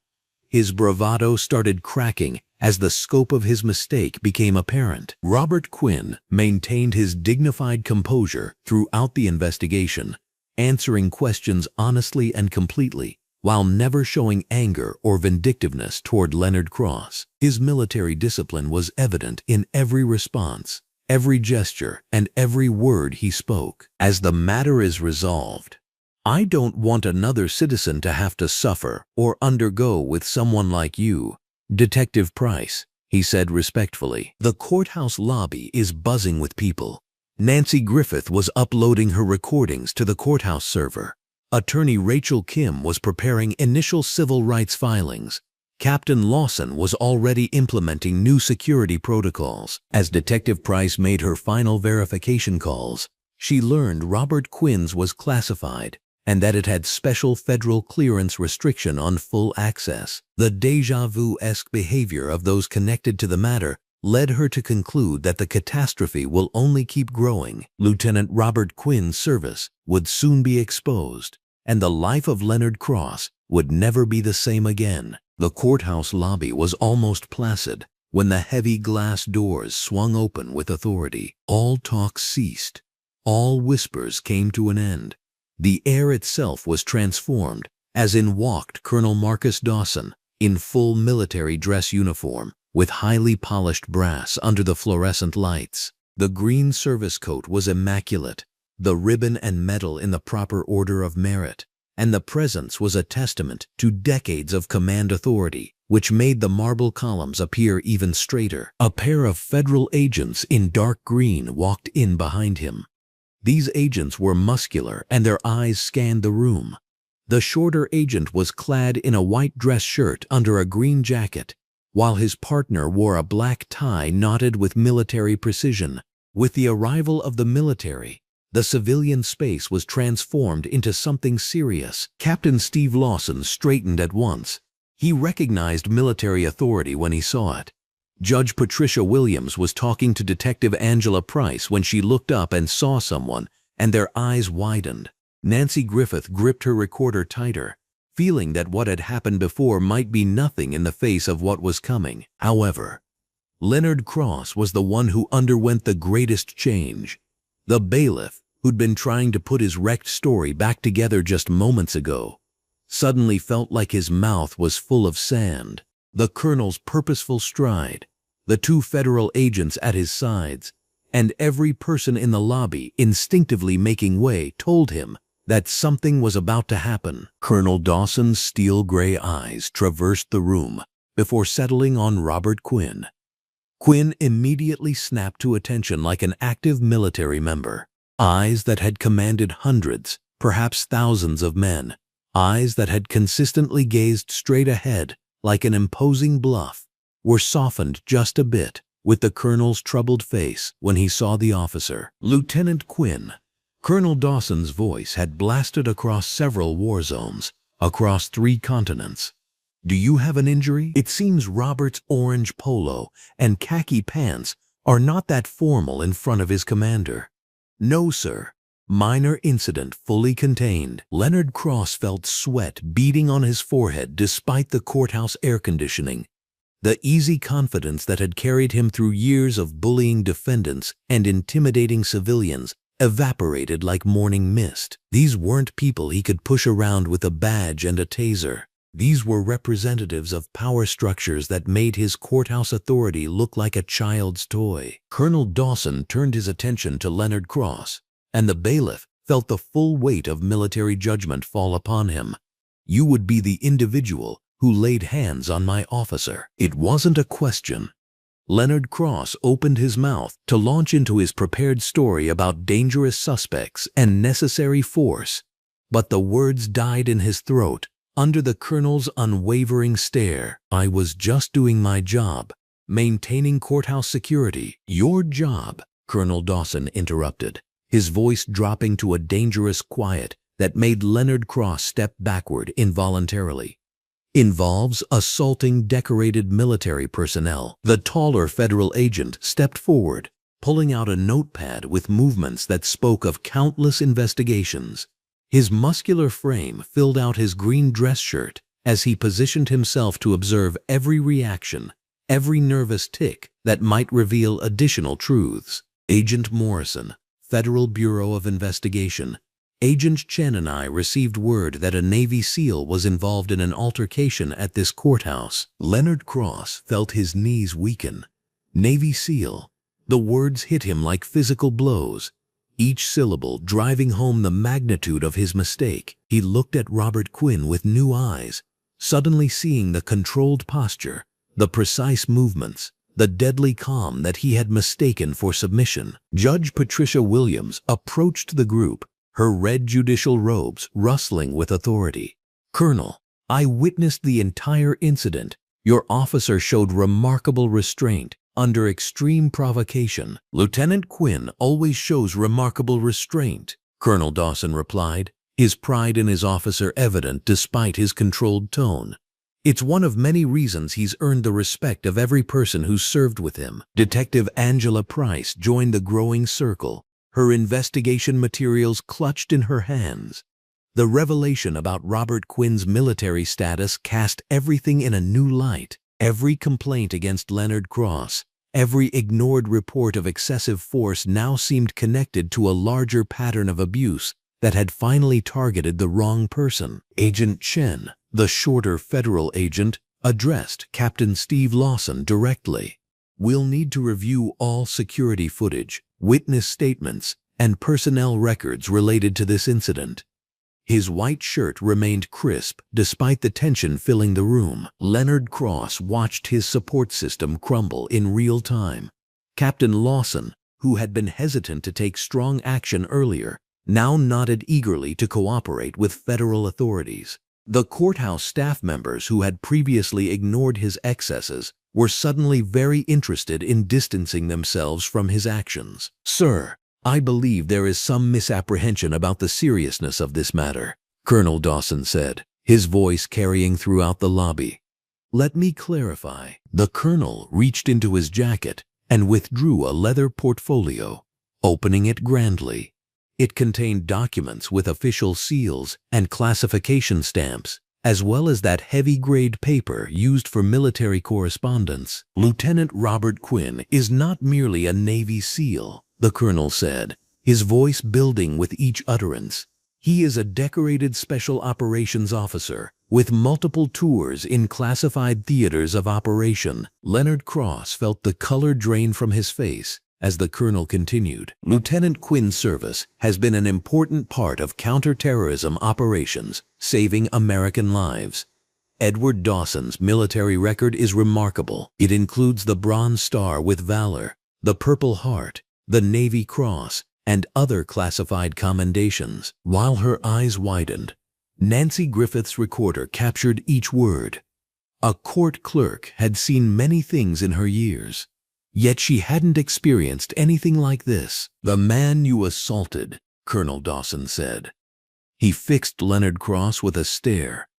His bravado started cracking as the scope of his mistake became apparent. Robert Quinn maintained his dignified composure throughout the investigation, answering questions honestly and completely, while never showing anger or vindictiveness toward Leonard Cross. His military discipline was evident in every response, every gesture, and every word he spoke. "As the matter is resolved, I don't want another citizen to have to suffer or undergo with someone like you, Detective Price," he said respectfully. The courthouse lobby is buzzing with people. Nancy Griffith was uploading her recordings to the courthouse server. Attorney Rachel Kim was preparing initial civil rights filings. Captain Lawson was already implementing new security protocols. As Detective Price made her final verification calls, she learned Robert Quinn's was classified and that it had special federal clearance restriction on full access. The déjà vu-esque behavior of those connected to the matter led her to conclude that the catastrophe will only keep growing. Lieutenant Robert Quinn's service would soon be exposed, and the life of Leonard Cross would never be the same again. The courthouse lobby was almost placid when the heavy glass doors swung open with authority. All talk ceased. All whispers came to an end. The air itself was transformed, as in walked Colonel Marcus Dawson in full military dress uniform, with highly polished brass under the fluorescent lights. The green service coat was immaculate, the ribbon and medal in the proper order of merit, and the presence was a testament to decades of command authority, which made the marble columns appear even straighter. A pair of federal agents in dark green walked in behind him. These agents were muscular and their eyes scanned the room. The shorter agent was clad in a white dress shirt under a green jacket, while his partner wore a black tie knotted with military precision. With the arrival of the military, the civilian space was transformed into something serious. Captain Steve Lawson straightened at once. He recognized military authority when he saw it. Judge Patricia Williams was talking to Detective Angela Price when she looked up and saw someone, and their eyes widened. Nancy Griffith gripped her recorder tighter, feeling that what had happened before might be nothing in the face of what was coming. However, Leonard Cross was the one who underwent the greatest change. The bailiff, who'd been trying to put his wrecked story back together just moments ago, suddenly felt like his mouth was full of sand. The colonel's purposeful stride, the two federal agents at his sides, and every person in the lobby instinctively making way told him that something was about to happen. Colonel Dawson's steel-gray eyes traversed the room before settling on Robert Quinn. Quinn immediately snapped to attention like an active military member. Eyes that had commanded hundreds, perhaps thousands of men. Eyes that had consistently gazed straight ahead like an imposing bluff, were softened just a bit with the colonel's troubled face when he saw the officer. "Lieutenant Quinn." Colonel Dawson's voice had blasted across several war zones, across 3 continents. "Do you have an injury?" It seems Robert's orange polo and khaki pants are not that formal in front of his commander. "No, sir. Minor incident fully contained." Leonard Cross felt sweat beading on his forehead despite the courthouse air conditioning. The easy confidence that had carried him through years of bullying defendants and intimidating civilians evaporated like morning mist. These weren't people he could push around with a badge and a taser. These were representatives of power structures that made his courthouse authority look like a child's toy. Colonel Dawson turned his attention to Leonard Cross, and the bailiff felt the full weight of military judgment fall upon him. "You would be the individual who laid hands on my officer." It wasn't a question. Leonard Cross opened his mouth to launch into his prepared story about dangerous suspects and necessary force, but the words died in his throat under the colonel's unwavering stare. "I was just doing my job, maintaining courthouse security." "Your job," Colonel Dawson interrupted, his voice dropping to a dangerous quiet that made Leonard Cross step backward involuntarily, "involves assaulting decorated military personnel." The taller federal agent stepped forward, pulling out a notepad with movements that spoke of countless investigations. His muscular frame filled out his green dress shirt as he positioned himself to observe every reaction, every nervous tick that might reveal additional truths. "Agent Morrison, Federal Bureau of Investigation. Agent Chen and I received word that a Navy SEAL was involved in an altercation at this courthouse." Leonard Cross felt his knees weaken. Navy SEAL. The words hit him like physical blows, each syllable driving home the magnitude of his mistake. He looked at Robert Quinn with new eyes, suddenly seeing the controlled posture, the precise movements, the deadly calm that he had mistaken for submission. Judge Patricia Williams approached the group, her red judicial robes rustling with authority. "Colonel, I witnessed the entire incident. Your officer showed remarkable restraint under extreme provocation." "Lieutenant Quinn always shows remarkable restraint," Colonel Dawson replied, his pride in his officer evident despite his controlled tone. "It's one of many reasons he's earned the respect of every person who served with him." Detective Angela Price joined the growing circle, her investigation materials clutched in her hands. The revelation about Robert Quinn's military status cast everything in a new light. Every complaint against Leonard Cross, every ignored report of excessive force now seemed connected to a larger pattern of abuse that had finally targeted the wrong person. Agent Chen, the shorter federal agent, addressed Captain Steve Lawson directly. "We'll need to review all security footage, witness statements, and personnel records related to this incident." His white shirt remained crisp despite the tension filling the room. Leonard Cross watched his support system crumble in real time. Captain Lawson, who had been hesitant to take strong action earlier, now nodded eagerly to cooperate with federal authorities. The courthouse staff members who had previously ignored his excesses were suddenly very interested in distancing themselves from his actions. "Sir, I believe there is some misapprehension about the seriousness of this matter," Colonel Dawson said, his voice carrying throughout the lobby. "Let me clarify." The colonel reached into his jacket and withdrew a leather portfolio, opening it grandly. It contained documents with official seals and classification stamps, as well as that heavy-grade paper used for military correspondence. "Lieutenant Robert Quinn is not merely a Navy SEAL," the colonel said, his voice building with each utterance. "He is a decorated special operations officer with multiple tours in classified theaters of operation." Leonard Cross felt the color drain from his face as the colonel continued. "Lieutenant Quinn's service has been an important part of counterterrorism operations, saving American lives. Edward Dawson's military record is remarkable. It includes the Bronze Star with Valor, the Purple Heart, the Navy Cross, and other classified commendations." While her eyes widened, Nancy Griffith's recorder captured each word. A court clerk had seen many things in her years, yet she hadn't experienced anything like this. "The man you assaulted," Colonel Dawson said. He fixed Leonard Cross with a stare.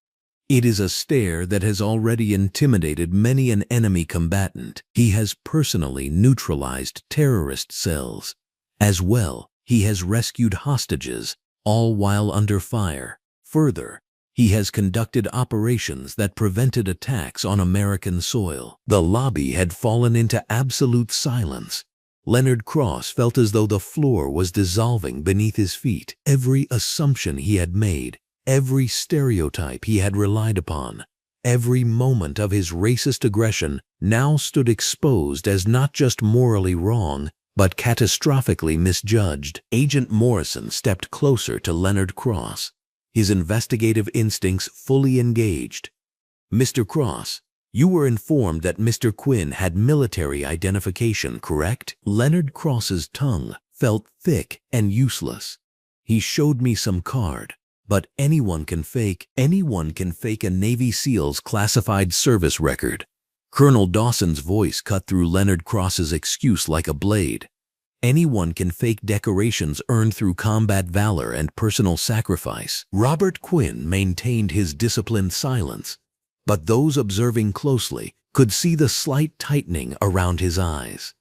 It is a stare that has already intimidated many an enemy combatant. "He has personally neutralized terrorist cells. As well, he has rescued hostages, all while under fire. Further, he has conducted operations that prevented attacks on American soil." The lobby had fallen into absolute silence. Leonard Cross felt as though the floor was dissolving beneath his feet. Every assumption he had made, Every stereotype he had relied upon, every moment of his racist aggression now stood exposed as not just morally wrong, but catastrophically misjudged. Agent Morrison stepped closer to Leonard Cross, his investigative instincts fully engaged. "Mr. Cross, you were informed that Mr. Quinn had military identification, correct?" Leonard Cross's tongue felt thick and useless. "He showed me some card. But anyone can fake a Navy SEAL's classified service record." Colonel Dawson's voice cut through Leonard Cross's excuse like a blade. "Anyone can fake decorations earned through combat valor and personal sacrifice." Robert Quinn maintained his disciplined silence, but those observing closely could see the slight tightening around his eyes.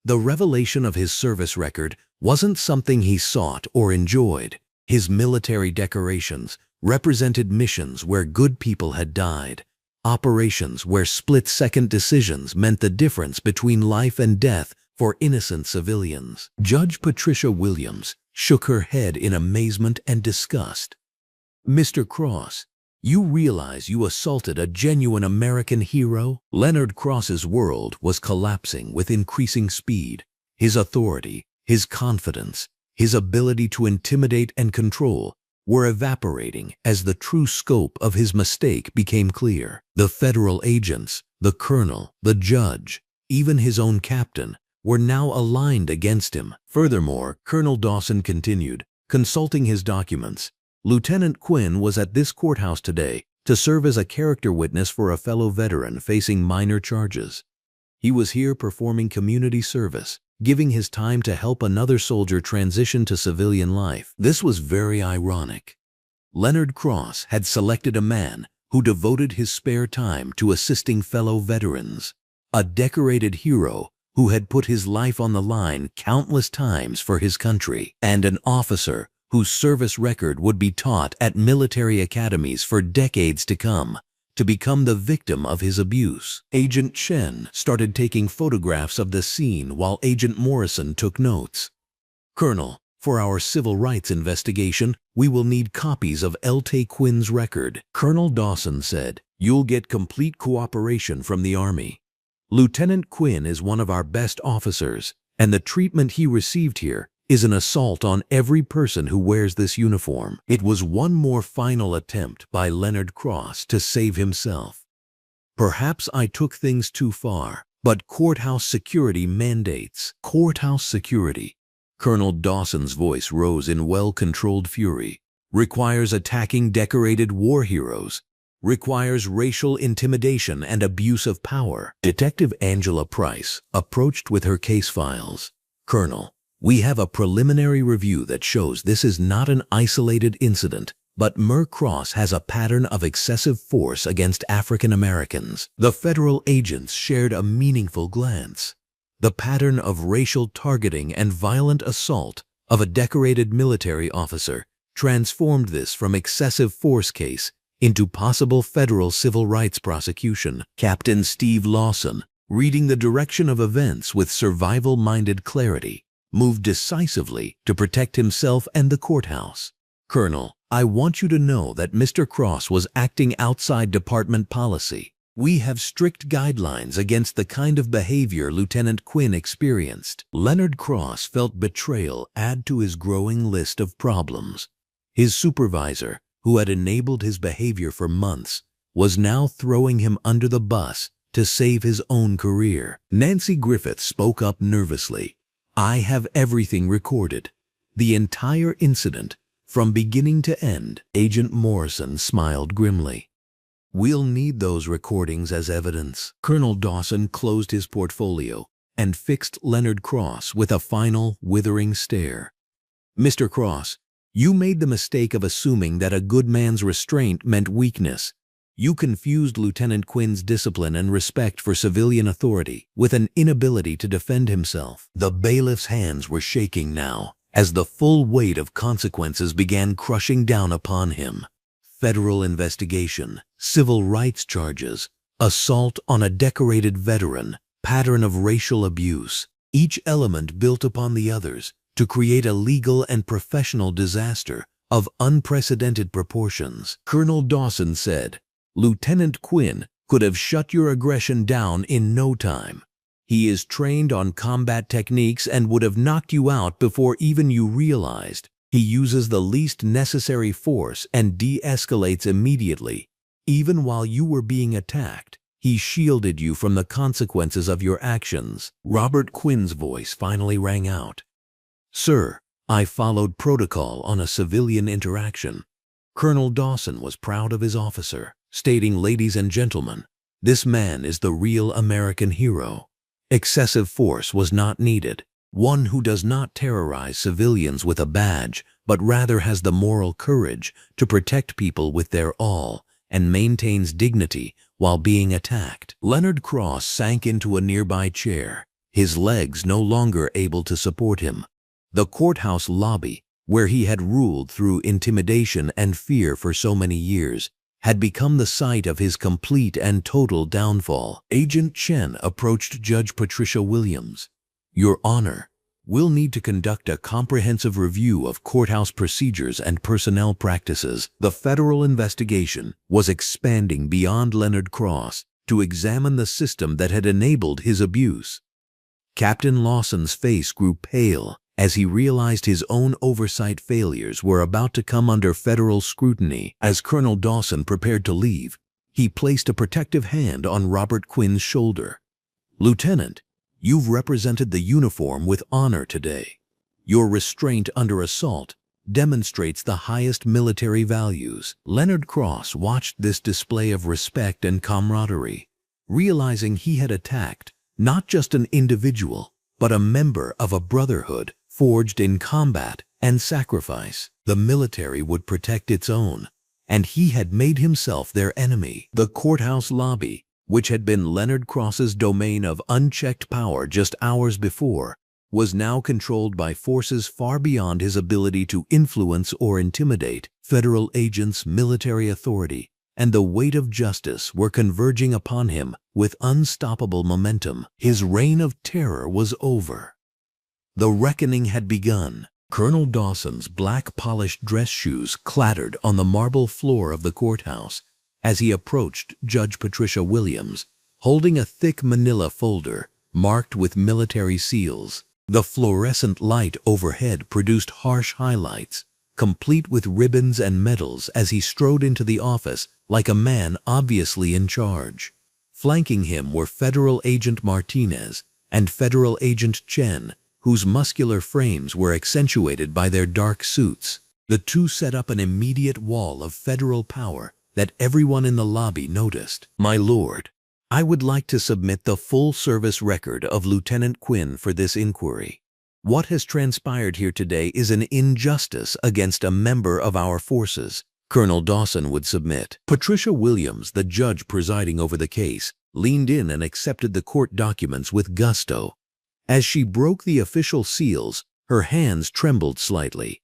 The revelation of his service record wasn't something he sought or enjoyed. His military decorations represented missions where good people had died, operations where split-second decisions meant the difference between life and death for innocent civilians. Judge Patricia Williams shook her head in amazement and disgust. "Mr. Cross, you realize you assaulted a genuine American hero?" Leonard Cross's world was collapsing with increasing speed. His authority, his confidence, his ability to intimidate and control were evaporating as the true scope of his mistake became clear. The federal agents, the colonel, the judge, even his own captain, were now aligned against him. Furthermore, Colonel Dawson continued, consulting his documents, "Lieutenant Quinn was at this courthouse today to serve as a character witness for a fellow veteran facing minor charges. He was here performing community service, giving his time to help another soldier transition to civilian life." This was very ironic. Leonard Cross had selected a man who devoted his spare time to assisting fellow veterans, a decorated hero who had put his life on the line countless times for his country, and an officer whose service record would be taught at military academies for decades to come, to become the victim of his abuse. Agent Chen started taking photographs of the scene while Agent Morrison took notes. "Colonel, for our civil rights investigation, we will need copies of Lt. Quinn's record." Colonel Dawson said, "You'll get complete cooperation from the Army. Lieutenant Quinn is one of our best officers, and the treatment he received here is an assault on every person who wears this uniform." It was one more final attempt by Leonard Cross to save himself. "Perhaps I took things too far, but courthouse security mandates." "Courthouse security," Colonel Dawson's voice rose in well-controlled fury, "requires attacking decorated war heroes, requires racial intimidation and abuse of power." Detective Angela Price approached with her case files. "Colonel, we have a preliminary review that shows this is not an isolated incident, but Mer Cross has a pattern of excessive force against African Americans." The federal agents shared a meaningful glance. The pattern of racial targeting and violent assault of a decorated military officer transformed this from excessive force case into possible federal civil rights prosecution. Captain Steve Lawson, reading the direction of events with survival-minded clarity, moved decisively to protect himself and the courthouse. "Colonel, I want you to know that Mr. Cross was acting outside department policy. We have strict guidelines against the kind of behavior Lieutenant Quinn experienced." Leonard Cross felt betrayal add to his growing list of problems. His supervisor, who had enabled his behavior for months, was now throwing him under the bus to save his own career. Nancy Griffith spoke up nervously. "I have everything recorded. The entire incident, from beginning to end." Agent Morrison smiled grimly. "We'll need those recordings as evidence." Colonel Dawson closed his portfolio and fixed Leonard Cross with a final, withering stare. "Mr. Cross, you made the mistake of assuming that a good man's restraint meant weakness. You confused Lieutenant Quinn's discipline and respect for civilian authority with an inability to defend himself." The bailiff's hands were shaking now as the full weight of consequences began crushing down upon him. Federal investigation, civil rights charges, assault on a decorated veteran, pattern of racial abuse, each element built upon the others to create a legal and professional disaster of unprecedented proportions. Colonel Dawson said, "Lieutenant Quinn could have shut your aggression down in no time. He is trained on combat techniques and would have knocked you out before even you realized. He uses the least necessary force and de-escalates immediately. Even while you were being attacked, he shielded you from the consequences of your actions." Robert Quinn's voice finally rang out. "Sir, I followed protocol on a civilian interaction." Colonel Dawson was proud of his officer, stating, "Ladies and gentlemen, this man is the real American hero. Excessive force was not needed. One who does not terrorize civilians with a badge, but rather has the moral courage to protect people with their all and maintains dignity while being attacked." Leonard Cross sank into a nearby chair, his legs no longer able to support him. The courthouse lobby, where he had ruled through intimidation and fear for so many years, had become the site of his complete and total downfall. Agent Chen approached Judge Patricia Williams. "Your Honor, we'll need to conduct a comprehensive review of courthouse procedures and personnel practices." The federal investigation was expanding beyond Leonard Cross to examine the system that had enabled his abuse. Captain Lawson's face grew pale as he realized his own oversight failures were about to come under federal scrutiny. As Colonel Dawson prepared to leave, he placed a protective hand on Robert Quinn's shoulder. "Lieutenant, you've represented the uniform with honor today. Your restraint under assault demonstrates the highest military values." Leonard Cross watched this display of respect and camaraderie, realizing he had attacked not just an individual, but a member of a brotherhood forged in combat and sacrifice. The military would protect its own, and he had made himself their enemy. The courthouse lobby, which had been Leonard Cross's domain of unchecked power just hours before, was now controlled by forces far beyond his ability to influence or intimidate. Federal agents, military authority, and the weight of justice were converging upon him with unstoppable momentum. His reign of terror was over. The reckoning had begun. Colonel Dawson's black polished dress shoes clattered on the marble floor of the courthouse as he approached Judge Patricia Williams, holding a thick manila folder marked with military seals. The fluorescent light overhead produced harsh highlights, complete with ribbons and medals, as he strode into the office like a man obviously in charge. Flanking him were Federal Agent Martinez and Federal Agent Chen, whose muscular frames were accentuated by their dark suits. The two set up an immediate wall of federal power that everyone in the lobby noticed. "My lord, I would like to submit the full service record of Lieutenant Quinn for this inquiry. What has transpired here today is an injustice against a member of our forces," Colonel Dawson would submit. Patricia Williams, the judge presiding over the case, leaned in and accepted the court documents with gusto. As she broke the official seals, her hands trembled slightly.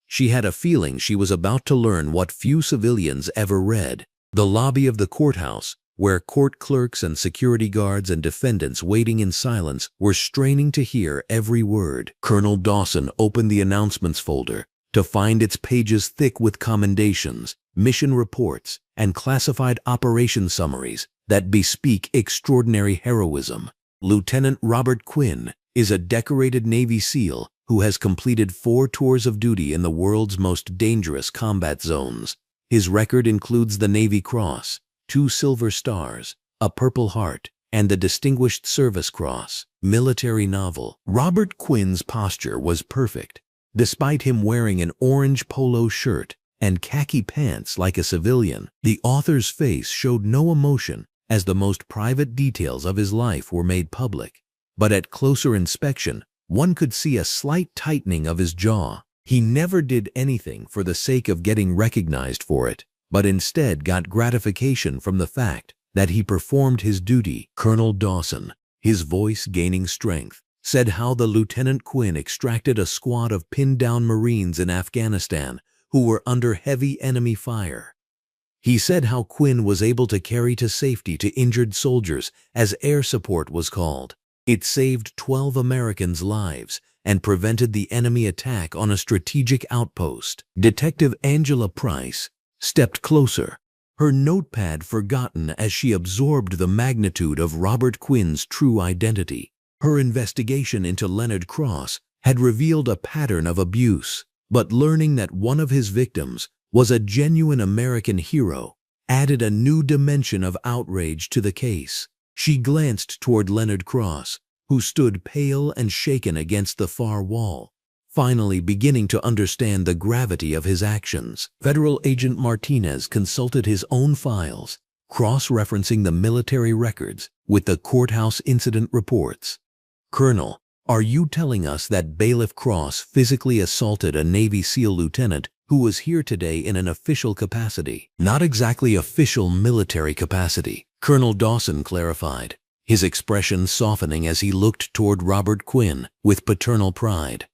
She had a feeling she was about to learn what few civilians ever read. The lobby of the courthouse, where court clerks and security guards and defendants waiting in silence were straining to hear every word. Colonel Dawson opened the announcements folder to find its pages thick with commendations, mission reports, and classified operation summaries that bespeak extraordinary heroism. "Lieutenant Robert Quinn is a decorated Navy SEAL who has completed 4 tours of duty in the world's most dangerous combat zones. His record includes the Navy Cross, 2 Silver Stars, a Purple Heart, and the Distinguished Service Cross." Military novel. Robert Quinn's posture was perfect. Despite him wearing an orange polo shirt and khaki pants like a civilian, the author's face showed no emotion as the most private details of his life were made public. But at closer inspection, one could see a slight tightening of his jaw. He never did anything for the sake of getting recognized for it, but instead got gratification from the fact that he performed his duty. Colonel Dawson, his voice gaining strength, said how the Lieutenant Quinn extracted a squad of pinned-down Marines in Afghanistan who were under heavy enemy fire. He said how Quinn was able to carry to safety to injured soldiers as air support was called. It saved 12 Americans' lives and prevented the enemy attack on a strategic outpost. Detective Angela Price stepped closer, her notepad forgotten as she absorbed the magnitude of Robert Quinn's true identity. Her investigation into Leonard Cross had revealed a pattern of abuse, but learning that one of his victims was a genuine American hero added a new dimension of outrage to the case. She glanced toward Leonard Cross, who stood pale and shaken against the far wall, finally beginning to understand the gravity of his actions. Federal Agent Martinez consulted his own files, cross-referencing the military records with the courthouse incident reports. "Colonel, are you telling us that Bailiff Cross physically assaulted a Navy SEAL lieutenant who was here today in an official capacity?" "Not exactly official military capacity," Colonel Dawson clarified, his expression softening as he looked toward Robert Quinn with paternal pride.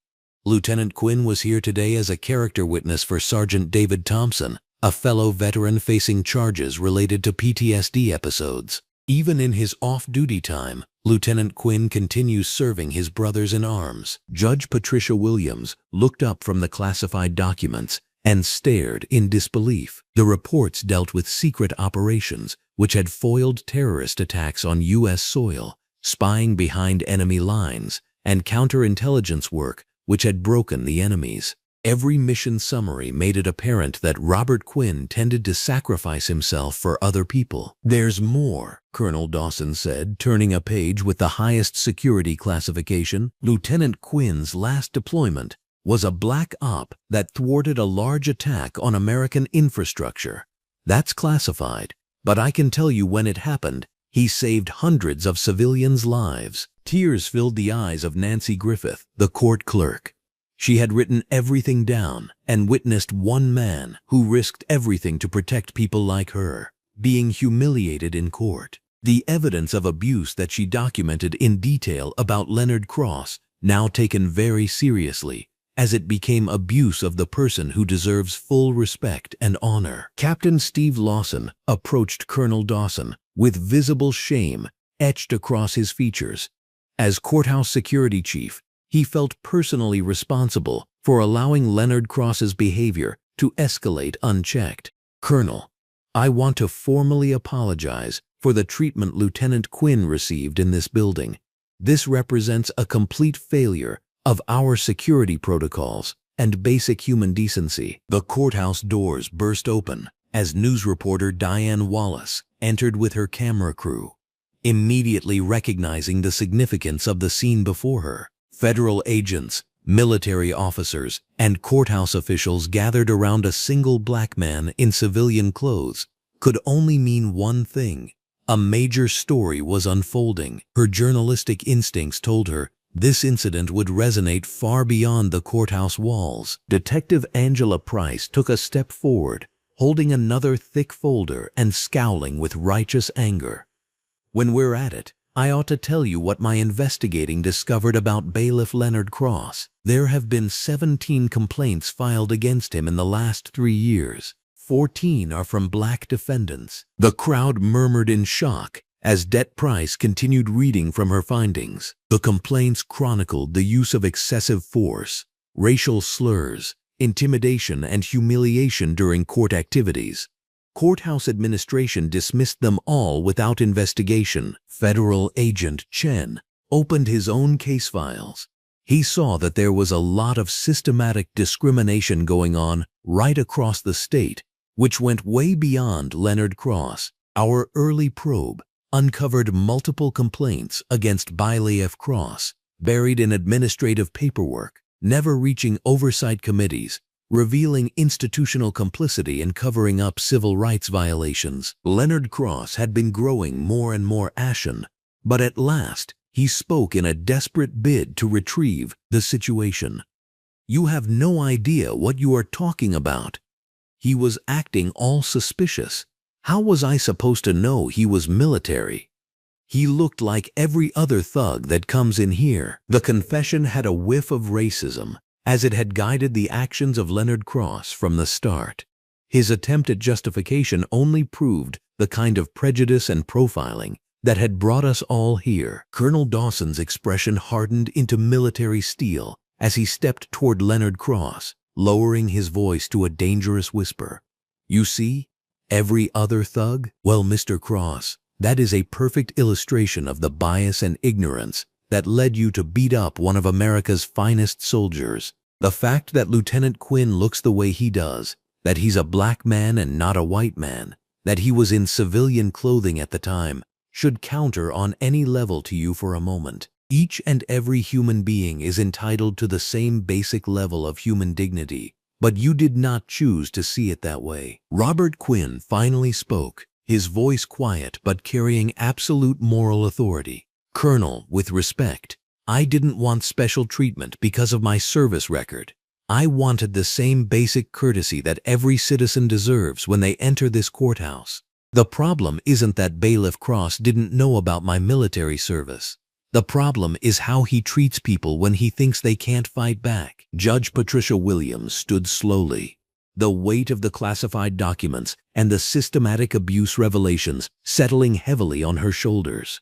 "Lieutenant Quinn was here today as a character witness for Sergeant David Thompson, a fellow veteran facing charges related to PTSD episodes. Even in his off-duty time, Lieutenant Quinn continues serving his brothers in arms." Judge Patricia Williams looked up from the classified documents and stared in disbelief. The reports dealt with secret operations which had foiled terrorist attacks on U.S. soil, spying behind enemy lines, and counterintelligence work which had broken the enemies. Every mission summary made it apparent that Robert Quinn tended to sacrifice himself for other people. "There's more," Colonel Dawson said, turning a page with the highest security classification. "Lieutenant Quinn's last deployment was a black op that thwarted a large attack on American infrastructure. That's classified, but I can tell you when it happened, he saved hundreds of civilians' lives." Tears filled the eyes of Nancy Griffith, the court clerk. She had written everything down and witnessed one man who risked everything to protect people like her being humiliated in court. The evidence of abuse that she documented in detail about Leonard Cross now taken very seriously, as it became abuse of the person who deserves full respect and honor. Captain Steve Lawson approached Colonel Dawson with visible shame etched across his features. As courthouse security chief, he felt personally responsible for allowing Leonard Cross's behavior to escalate unchecked. "Colonel, I want to formally apologize for the treatment Lieutenant Quinn received in this building. This represents a complete failure of our security protocols and basic human decency." The courthouse doors burst open as news reporter Diane Wallace entered with her camera crew. Immediately recognizing the significance of the scene before her, federal agents, military officers, and courthouse officials gathered around a single black man in civilian clothes could only mean one thing. A major story was unfolding. Her journalistic instincts told her this incident would resonate far beyond the courthouse walls. Detective Angela Price took a step forward, holding another thick folder and scowling with righteous anger. "When we're at it, I ought to tell you what my investigating discovered about Bailiff Leonard Cross. There have been 17 complaints filed against him in the last 3 years. 14 are from black defendants." The crowd murmured in shock as Det Price continued reading from her findings. The complaints chronicled the use of excessive force, racial slurs, intimidation, and humiliation during court activities. Courthouse administration dismissed them all without investigation. Federal Agent Chen opened his own case files. He saw that there was a lot of systematic discrimination going on right across the state, which went way beyond Leonard Cross. Our early probe uncovered multiple complaints against Bailiff Cross, buried in administrative paperwork, never reaching oversight committees, revealing institutional complicity in covering up civil rights violations. Leonard Cross had been growing more and more ashen, but at last he spoke in a desperate bid to retrieve the situation. "You have no idea what you are talking about. He was acting all suspicious. How was I supposed to know he was military? He looked like every other thug that comes in here." The confession had a whiff of racism, as it had guided the actions of Leonard Cross from the start. His attempt at justification only proved the kind of prejudice and profiling that had brought us all here. Colonel Dawson's expression hardened into military steel as he stepped toward Leonard Cross, lowering his voice to a dangerous whisper. You see, every other thug? Well, Mr. Cross, that is a perfect illustration of the bias and ignorance that led you to beat up one of America's finest soldiers. The fact that Lieutenant Quinn looks the way he does, that he's a black man and not a white man, that he was in civilian clothing at the time, should counter on any level to you for a moment. Each and every human being is entitled to the same basic level of human dignity, but you did not choose to see it that way. Robert Quinn finally spoke, his voice quiet but carrying absolute moral authority. Colonel, with respect, I didn't want special treatment because of my service record. I wanted the same basic courtesy that every citizen deserves when they enter this courthouse. The problem isn't that Bailiff Cross didn't know about my military service. The problem is how he treats people when he thinks they can't fight back. Judge Patricia Williams stood slowly, the weight of the classified documents and the systematic abuse revelations settling heavily on her shoulders.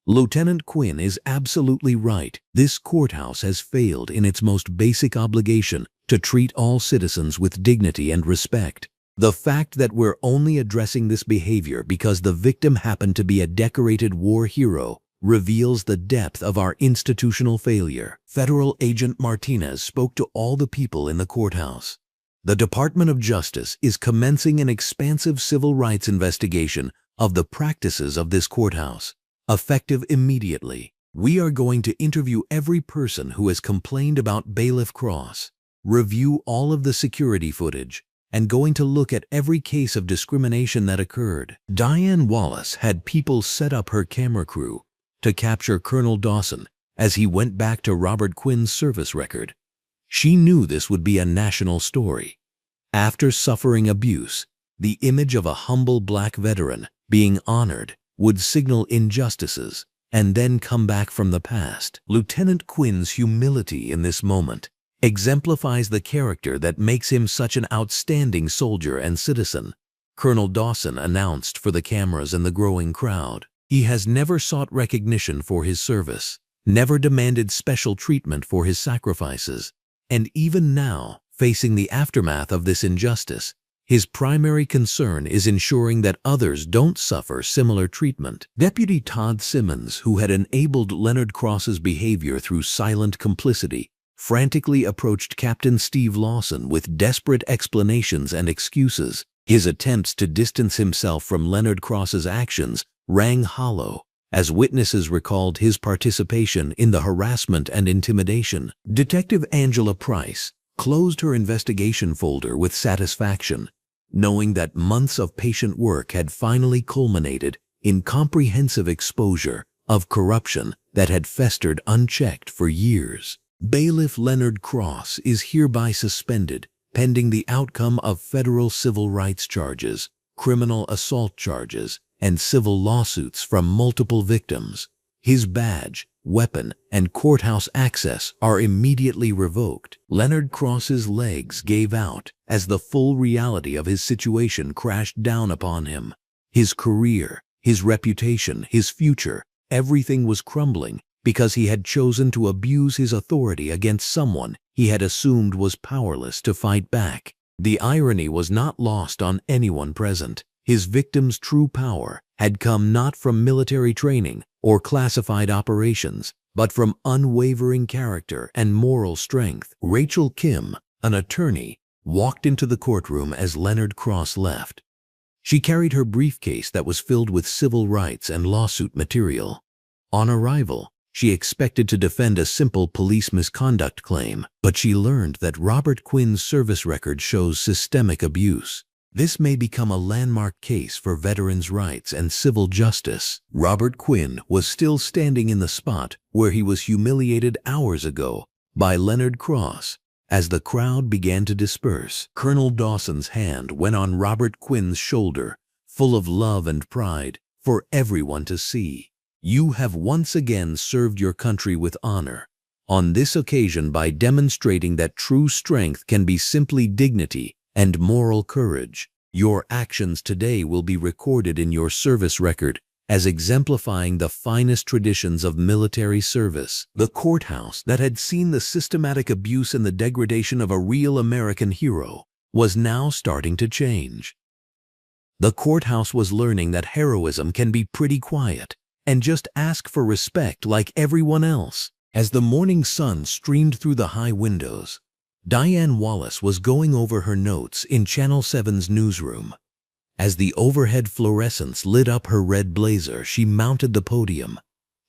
Lieutenant Quinn is absolutely right. This courthouse has failed in its most basic obligation to treat all citizens with dignity and respect. The fact that we're only addressing this behavior because the victim happened to be a decorated war hero reveals the depth of our institutional failure. Federal Agent Martinez spoke to all the people in the courthouse. The Department of Justice is commencing an expansive civil rights investigation of the practices of this courthouse. Effective immediately, we are going to interview every person who has complained about Bailiff Cross, review all of the security footage, and going to look at every case of discrimination that occurred. Diane Wallace had people set up her camera crew to capture Colonel Dawson as he went back to Robert Quinn's service record. She knew this would be a national story. After suffering abuse, the image of a humble black veteran being honored would signal injustices and then come back from the past. Lieutenant Quinn's humility in this moment exemplifies the character that makes him such an outstanding soldier and citizen. Colonel Dawson announced for the cameras and the growing crowd. He has never sought recognition for his service, never demanded special treatment for his sacrifices, and even now, facing the aftermath of this injustice, his primary concern is ensuring that others don't suffer similar treatment. Deputy Todd Simmons, who had enabled Leonard Cross's behavior through silent complicity, frantically approached Captain Steve Lawson with desperate explanations and excuses. His attempts to distance himself from Leonard Cross's actions rang hollow as witnesses recalled his participation in the harassment and intimidation. Detective Angela Price closed her investigation folder with satisfaction, knowing that months of patient work had finally culminated in comprehensive exposure of corruption that had festered unchecked for years. Bailiff Leonard Cross is hereby suspended pending the outcome of federal civil rights charges, criminal assault charges, and civil lawsuits from multiple victims. His badge, weapon, and courthouse access are immediately revoked. Leonard Cross's legs gave out as the full reality of his situation crashed down upon him. His career, his reputation, his future, everything was crumbling because he had chosen to abuse his authority against someone he had assumed was powerless to fight back. The irony was not lost on anyone present. His victim's true power had come not from military training or classified operations, but from unwavering character and moral strength. Rachel Kim, an attorney, walked into the courtroom as Leonard Cross left. She carried her briefcase that was filled with civil rights and lawsuit material. On arrival, she expected to defend a simple police misconduct claim, but she learned that Robert Quinn's service record shows systemic abuse. This may become a landmark case for veterans' rights and civil justice. Robert Quinn was still standing in the spot where he was humiliated hours ago by Leonard Cross. As the crowd began to disperse, Colonel Dawson's hand went on Robert Quinn's shoulder, full of love and pride for everyone to see. You have once again served your country with honor, on this occasion by demonstrating that true strength can be simply dignity and moral courage. Your actions today will be recorded in your service record as exemplifying the finest traditions of military service. The courthouse that had seen the systematic abuse and the degradation of a real American hero was now starting to change. The courthouse was learning that heroism can be pretty quiet and just ask for respect like everyone else. As the morning sun streamed through the high windows, Diane Wallace was going over her notes in Channel 7's newsroom. As the overhead fluorescence lit up her red blazer, she mounted the podium.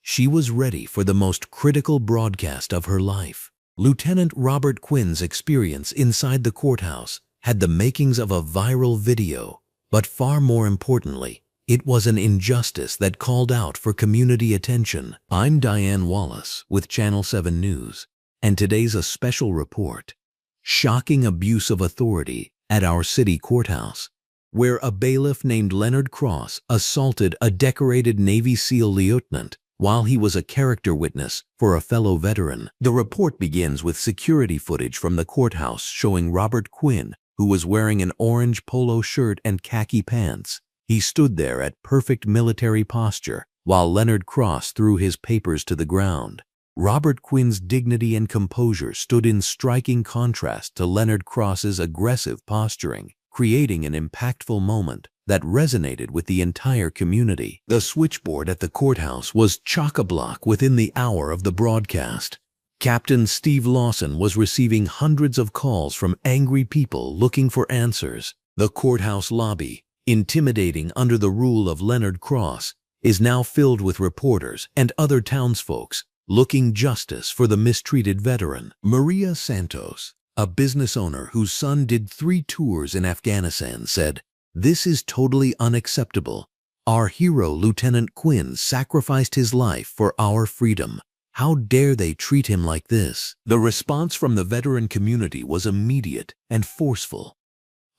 She was ready for the most critical broadcast of her life. Lieutenant Robert Quinn's experience inside the courthouse had the makings of a viral video, but far more importantly, it was an injustice that called out for community attention. I'm Diane Wallace with Channel 7 News, and today's a special report. Shocking abuse of authority at our city courthouse, where a bailiff named Leonard Cross assaulted a decorated Navy SEAL lieutenant while he was a character witness for a fellow veteran. The report begins with security footage from the courthouse showing Robert Quinn, who was wearing an orange polo shirt and khaki pants. He stood there at perfect military posture while Leonard Cross threw his papers to the ground. Robert Quinn's dignity and composure stood in striking contrast to Leonard Cross's aggressive posturing, creating an impactful moment that resonated with the entire community. The switchboard at the courthouse was chock-a-block within the hour of the broadcast. Captain Steve Lawson was receiving hundreds of calls from angry people looking for answers. The courthouse lobby, intimidating under the rule of Leonard Cross, is now filled with reporters and other townsfolk looking justice for the mistreated veteran. Maria Santos, a business owner whose son did 3 tours in Afghanistan, said, "This is totally unacceptable. Our hero, Lieutenant Quinn, sacrificed his life for our freedom. How dare they treat him like this?" The response from the veteran community was immediate and forceful.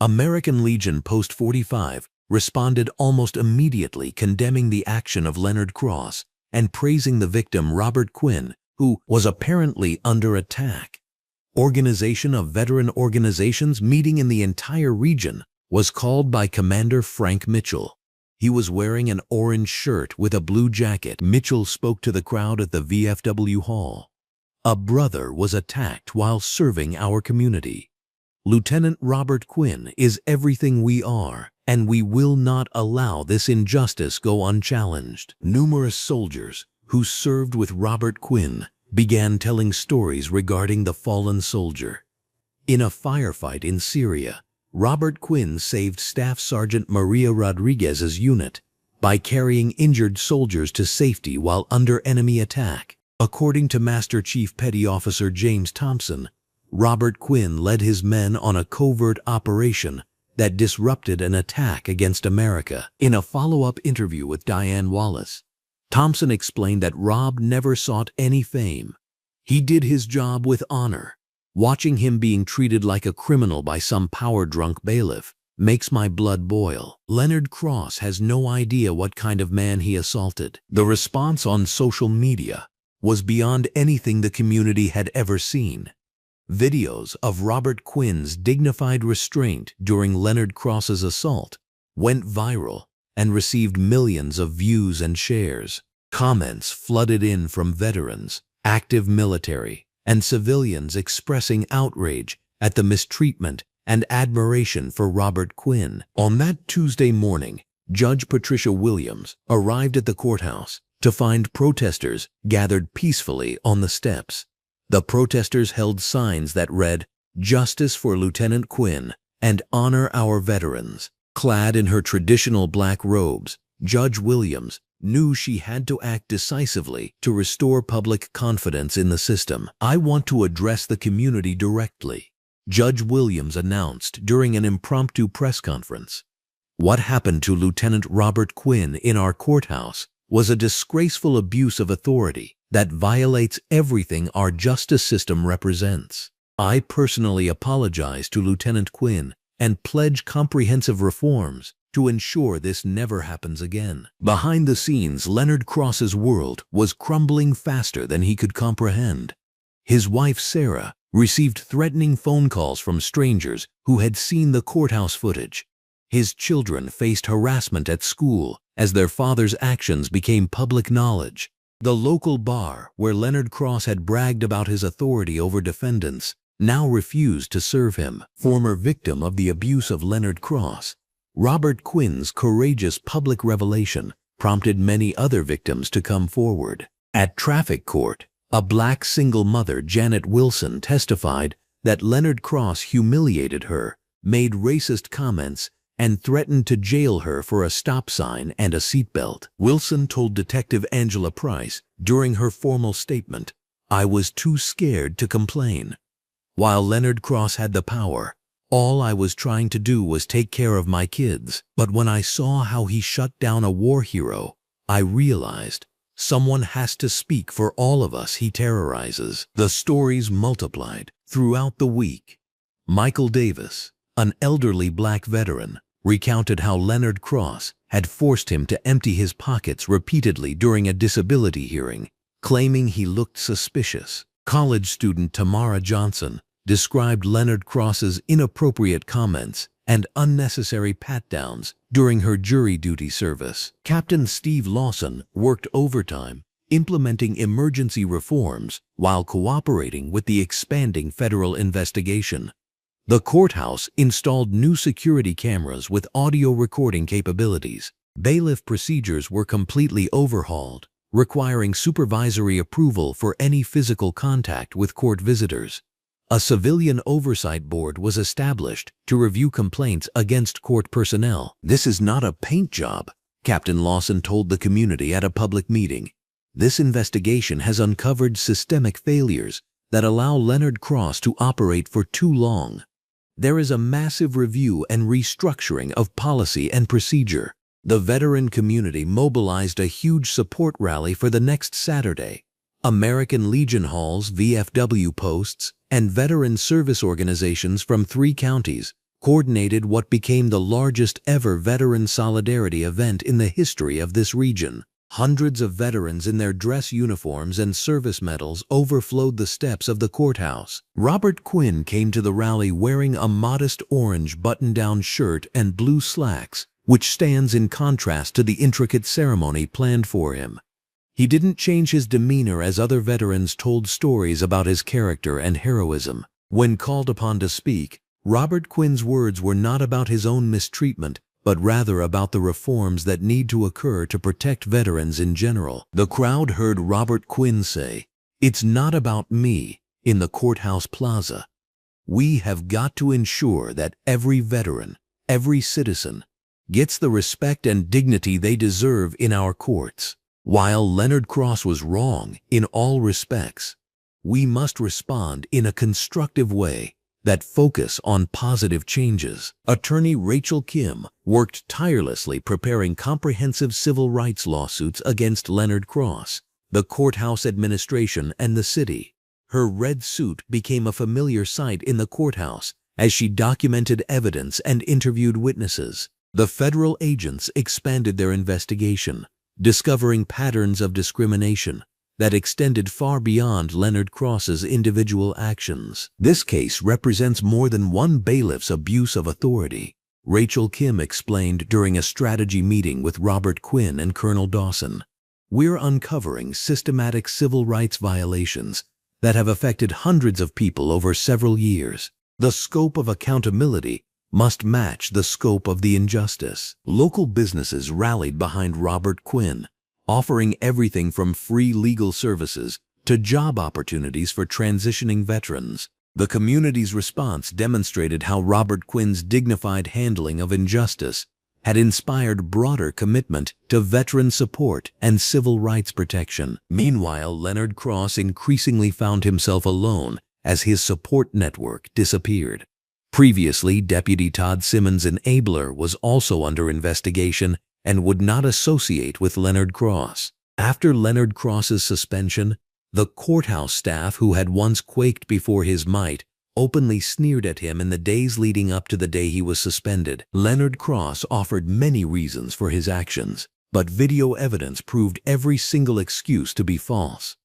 American Legion Post 45 responded almost immediately, condemning the action of Leonard Cross and praising the victim, Robert Quinn, who was apparently under attack. Organization of Veteran Organizations meeting in the entire region was called by Commander Frank Mitchell. He was wearing an orange shirt with a blue jacket. Mitchell spoke to the crowd at the VFW Hall. "A brother was attacked while serving our community. Lieutenant Robert Quinn is everything we are, and we will not allow this injustice go unchallenged." Numerous soldiers who served with Robert Quinn began telling stories regarding the fallen soldier. In a firefight in Syria, Robert Quinn saved Staff Sergeant Maria Rodriguez's unit by carrying injured soldiers to safety while under enemy attack. According to Master Chief Petty Officer James Thompson, Robert Quinn led his men on a covert operation that disrupted an attack against America. In a follow-up interview with Diane Wallace, Thompson explained that Rob never sought any fame. He did his job with honor. "Watching him being treated like a criminal by some power-drunk bailiff makes my blood boil." Leonard Cross has no idea what kind of man he assaulted. The response on social media was beyond anything the community had ever seen. Videos of Robert Quinn's dignified restraint during Leonard Cross's assault went viral and received millions of views and shares. Comments flooded in from veterans, active military, and civilians expressing outrage at the mistreatment and admiration for Robert Quinn. On that Tuesday morning, Judge Patricia Williams arrived at the courthouse to find protesters gathered peacefully on the steps. The protesters held signs that read, "Justice for Lieutenant Quinn" and "Honor our veterans." Clad in her traditional black robes, Judge Williams knew she had to act decisively to restore public confidence in the system. "I want to address the community directly," Judge Williams announced during an impromptu press conference. "What happened to Lieutenant Robert Quinn in our courthouse was a disgraceful abuse of authority that violates everything our justice system represents. I personally apologize to Lieutenant Quinn and pledge comprehensive reforms to ensure this never happens again." Behind the scenes, Leonard Cross's world was crumbling faster than he could comprehend. His wife, Sarah, received threatening phone calls from strangers who had seen the courthouse footage. His children faced harassment at school as their father's actions became public knowledge. The local bar, where Leonard Cross had bragged about his authority over defendants, now refused to serve him. Former victim of the abuse of Leonard Cross, Robert Quinn's courageous public revelation prompted many other victims to come forward. At traffic court, a black single mother, Janet Wilson, testified that Leonard Cross humiliated her, made racist comments, and threatened to jail her for a stop sign and a seatbelt. Wilson told Detective Angela Price during her formal statement, "I was too scared to complain. While Leonard Cross had the power, all I was trying to do was take care of my kids. But when I saw how he shut down a war hero, I realized someone has to speak for all of us he terrorizes." The stories multiplied throughout the week. Michael Davis, an elderly black veteran, recounted how Leonard Cross had forced him to empty his pockets repeatedly during a disability hearing, claiming he looked suspicious. College student Tamara Johnson described Leonard Cross's inappropriate comments and unnecessary pat-downs during her jury duty service. Captain Steve Lawson worked overtime, implementing emergency reforms while cooperating with the expanding federal investigation. The courthouse installed new security cameras with audio recording capabilities. Bailiff procedures were completely overhauled, requiring supervisory approval for any physical contact with court visitors. A civilian oversight board was established to review complaints against court personnel. "This is not a paint job," Captain Lawson told the community at a public meeting. "This investigation has uncovered systemic failures that allow Leonard Cross to operate for too long. There is a massive review and restructuring of policy and procedure." The veteran community mobilized a huge support rally for the next Saturday. American Legion Halls, VFW posts, and veteran service organizations from 3 counties coordinated what became the largest ever veteran solidarity event in the history of this region. Hundreds of veterans in their dress uniforms and service medals overflowed the steps of the courthouse. Robert Quinn came to the rally wearing a modest orange button-down shirt and blue slacks, which stands in contrast to the intricate ceremony planned for him. He didn't change his demeanor as other veterans told stories about his character and heroism. When called upon to speak, Robert Quinn's words were not about his own mistreatment, but rather about the reforms that need to occur to protect veterans in general. The crowd heard Robert Quinn say, "It's not about me," in the courthouse plaza. "We have got to ensure that every veteran, every citizen, gets the respect and dignity they deserve in our courts. While Leonard Cross was wrong in all respects, we must respond in a constructive way that focus on positive changes." Attorney Rachel Kim worked tirelessly preparing comprehensive civil rights lawsuits against Leonard Cross, the courthouse administration, and the city. Her red suit became a familiar sight in the courthouse as she documented evidence and interviewed witnesses. The federal agents expanded their investigation, discovering patterns of discrimination that extended far beyond Leonard Cross's individual actions. "This case represents more than one bailiff's abuse of authority," Rachel Kim explained during a strategy meeting with Robert Quinn and Colonel Dawson. "We're uncovering systematic civil rights violations that have affected hundreds of people over several years. The scope of accountability must match the scope of the injustice." Local businesses rallied behind Robert Quinn, offering everything from free legal services to job opportunities for transitioning veterans. The community's response demonstrated how Robert Quinn's dignified handling of injustice had inspired broader commitment to veteran support and civil rights protection. Meanwhile, Leonard Cross increasingly found himself alone as his support network disappeared. Previously, Deputy Todd Simmons' enabler was also under investigation and would not associate with Leonard Cross. After Leonard Cross's suspension, the courthouse staff, who had once quaked before his might, openly sneered at him in the days leading up to the day he was suspended. Leonard Cross offered many reasons for his actions, but video evidence proved every single excuse to be false.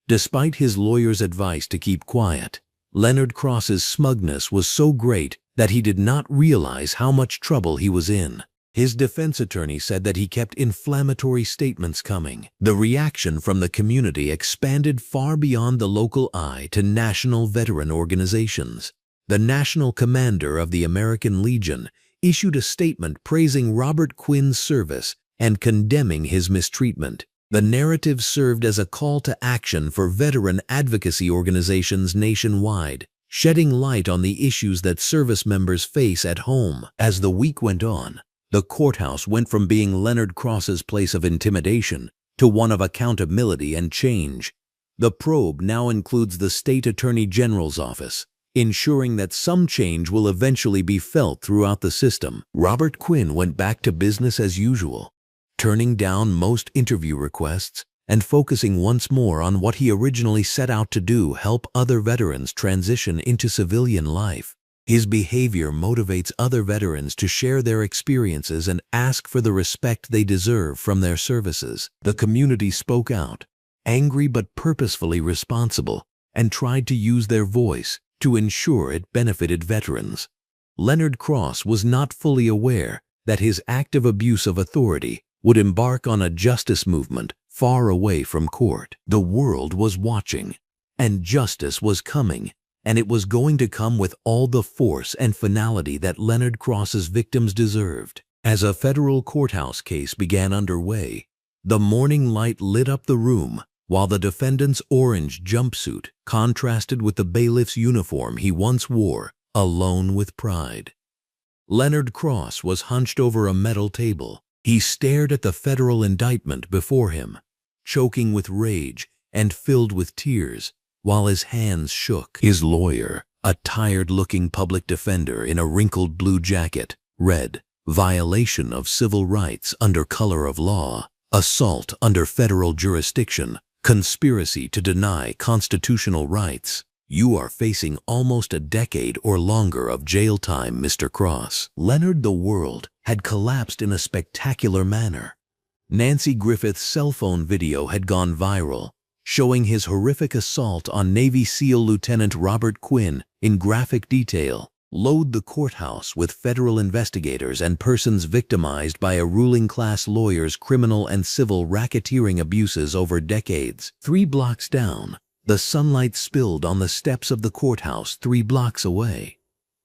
Despite his lawyer's advice to keep quiet, Leonard Cross's smugness was so great that he did not realize how much trouble he was in. His defense attorney said that he kept inflammatory statements coming. The reaction from the community expanded far beyond the local eye to national veteran organizations. The national commander of the American Legion issued a statement praising Robert Quinn's service and condemning his mistreatment. The narrative served as a call to action for veteran advocacy organizations nationwide, shedding light on the issues that service members face at home. As the week went on, the courthouse went from being Leonard Cross's place of intimidation to one of accountability and change. The probe now includes the State Attorney General's office, ensuring that some change will eventually be felt throughout the system. Robert Quinn went back to business as usual, turning down most interview requests and focusing once more on what he originally set out to do: help other veterans transition into civilian life. His behavior motivates other veterans to share their experiences and ask for the respect they deserve from their services. The community spoke out, angry but purposefully responsible, and tried to use their voice to ensure it benefited veterans. Leonard Cross was not fully aware that his act of abuse of authority would embark on a justice movement far away from court. The world was watching, and justice was coming, and it was going to come with all the force and finality that Leonard Cross's victims deserved. As a federal courthouse case began underway, the morning light lit up the room, while the defendant's orange jumpsuit contrasted with the bailiff's uniform he once wore, alone with pride. Leonard Cross was hunched over a metal table. He stared at the federal indictment before him, choking with rage and filled with tears, while his hands shook. His lawyer, a tired-looking public defender in a wrinkled blue jacket, read, "Violation of civil rights under color of law, assault under federal jurisdiction, conspiracy to deny constitutional rights. You are facing almost a decade or longer of jail time, Mr. Cross." Leonard the world had collapsed in a spectacular manner. Nancy Griffith's cell phone video had gone viral, showing his horrific assault on Navy SEAL Lieutenant Robert Quinn in graphic detail. Load the courthouse with federal investigators and persons victimized by a ruling class lawyer's criminal and civil racketeering abuses over decades. 3 blocks down, the sunlight spilled on the steps of the courthouse 3 blocks away.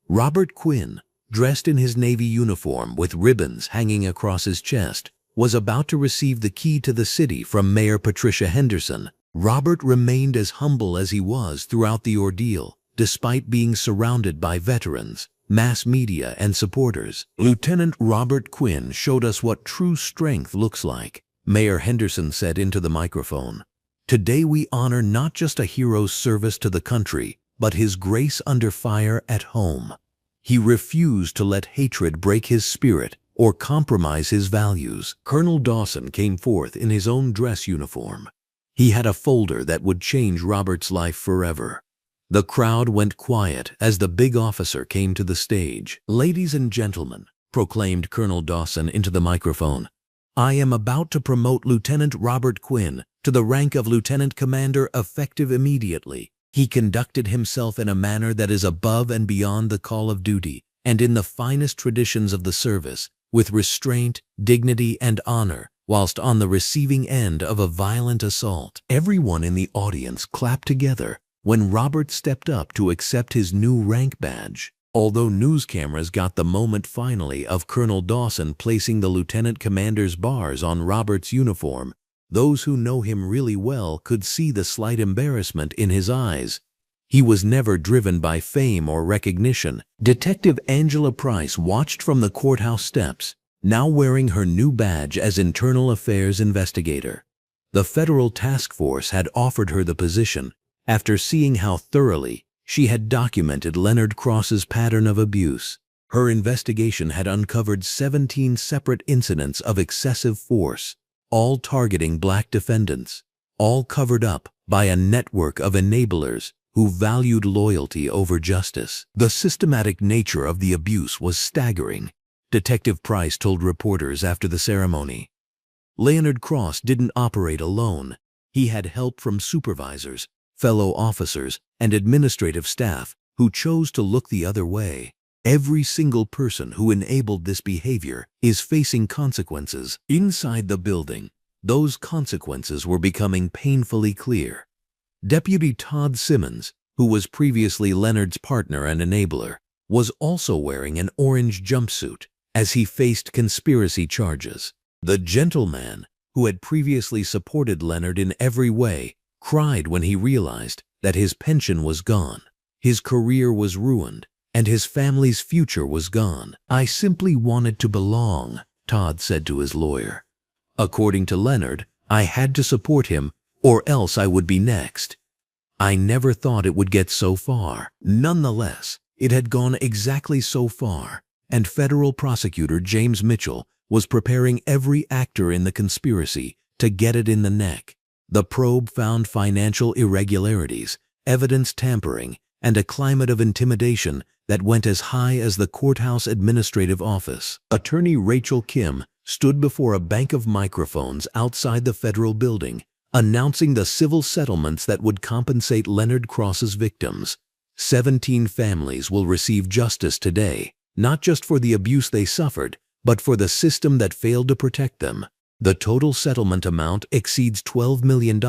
Robert Quinn, dressed in his Navy uniform with ribbons hanging across his chest, was about to receive the key to the city from Mayor Patricia Henderson. Robert remained as humble as he was throughout the ordeal, despite being surrounded by veterans, mass media, and supporters. "Lieutenant Robert Quinn showed us what true strength looks like," Mayor Henderson said into the microphone. "Today we honor not just a hero's service to the country, but his grace under fire at home. He refused to let hatred break his spirit or compromise his values." Colonel Dawson came forth in his own dress uniform. He had a folder that would change Robert's life forever. The crowd went quiet as the big officer came to the stage. "Ladies and gentlemen," proclaimed Colonel Dawson into the microphone, "I am about to promote Lieutenant Robert Quinn to the rank of Lieutenant Commander effective immediately." He conducted himself in a manner that is above and beyond the call of duty, and in the finest traditions of the service, with restraint, dignity, and honor, whilst on the receiving end of a violent assault. Everyone in the audience clapped together when Robert stepped up to accept his new rank badge. Although news cameras got the moment finally of Colonel Dawson placing the lieutenant commander's bars on Robert's uniform, those who know him really well could see the slight embarrassment in his eyes. He was never driven by fame or recognition. Detective Angela Price watched from the courthouse steps, now wearing her new badge as Internal Affairs Investigator. The federal task force had offered her the position after seeing how thoroughly she had documented Leonard Cross's pattern of abuse. Her investigation had uncovered 17 separate incidents of excessive force, all targeting black defendants, all covered up by a network of enablers who valued loyalty over justice. The systematic nature of the abuse was staggering, Detective Price told reporters after the ceremony. Leonard Cross didn't operate alone. He had help from supervisors, fellow officers, and administrative staff who chose to look the other way. Every single person who enabled this behavior is facing consequences. Inside the building, those consequences were becoming painfully clear. Deputy Todd Simmons, who was previously Leonard's partner and enabler, was also wearing an orange jumpsuit as he faced conspiracy charges. The gentleman, who had previously supported Leonard in every way, cried when he realized that his pension was gone, his career was ruined, and his family's future was gone. "I simply wanted to belong," Todd said to his lawyer. "According to Leonard, I had to support him or else I would be next. I never thought it would get so far." Nonetheless, it had gone exactly so far, and federal prosecutor James Mitchell was preparing every actor in the conspiracy to get it in the neck. The probe found financial irregularities, evidence tampering, and a climate of intimidation that went as high as the courthouse administrative office. Attorney Rachel Kim stood before a bank of microphones outside the federal building, announcing the civil settlements that would compensate Leonard Cross's victims. 17 families will receive justice today, not just for the abuse they suffered, but for the system that failed to protect them. The total settlement amount exceeds $12 million,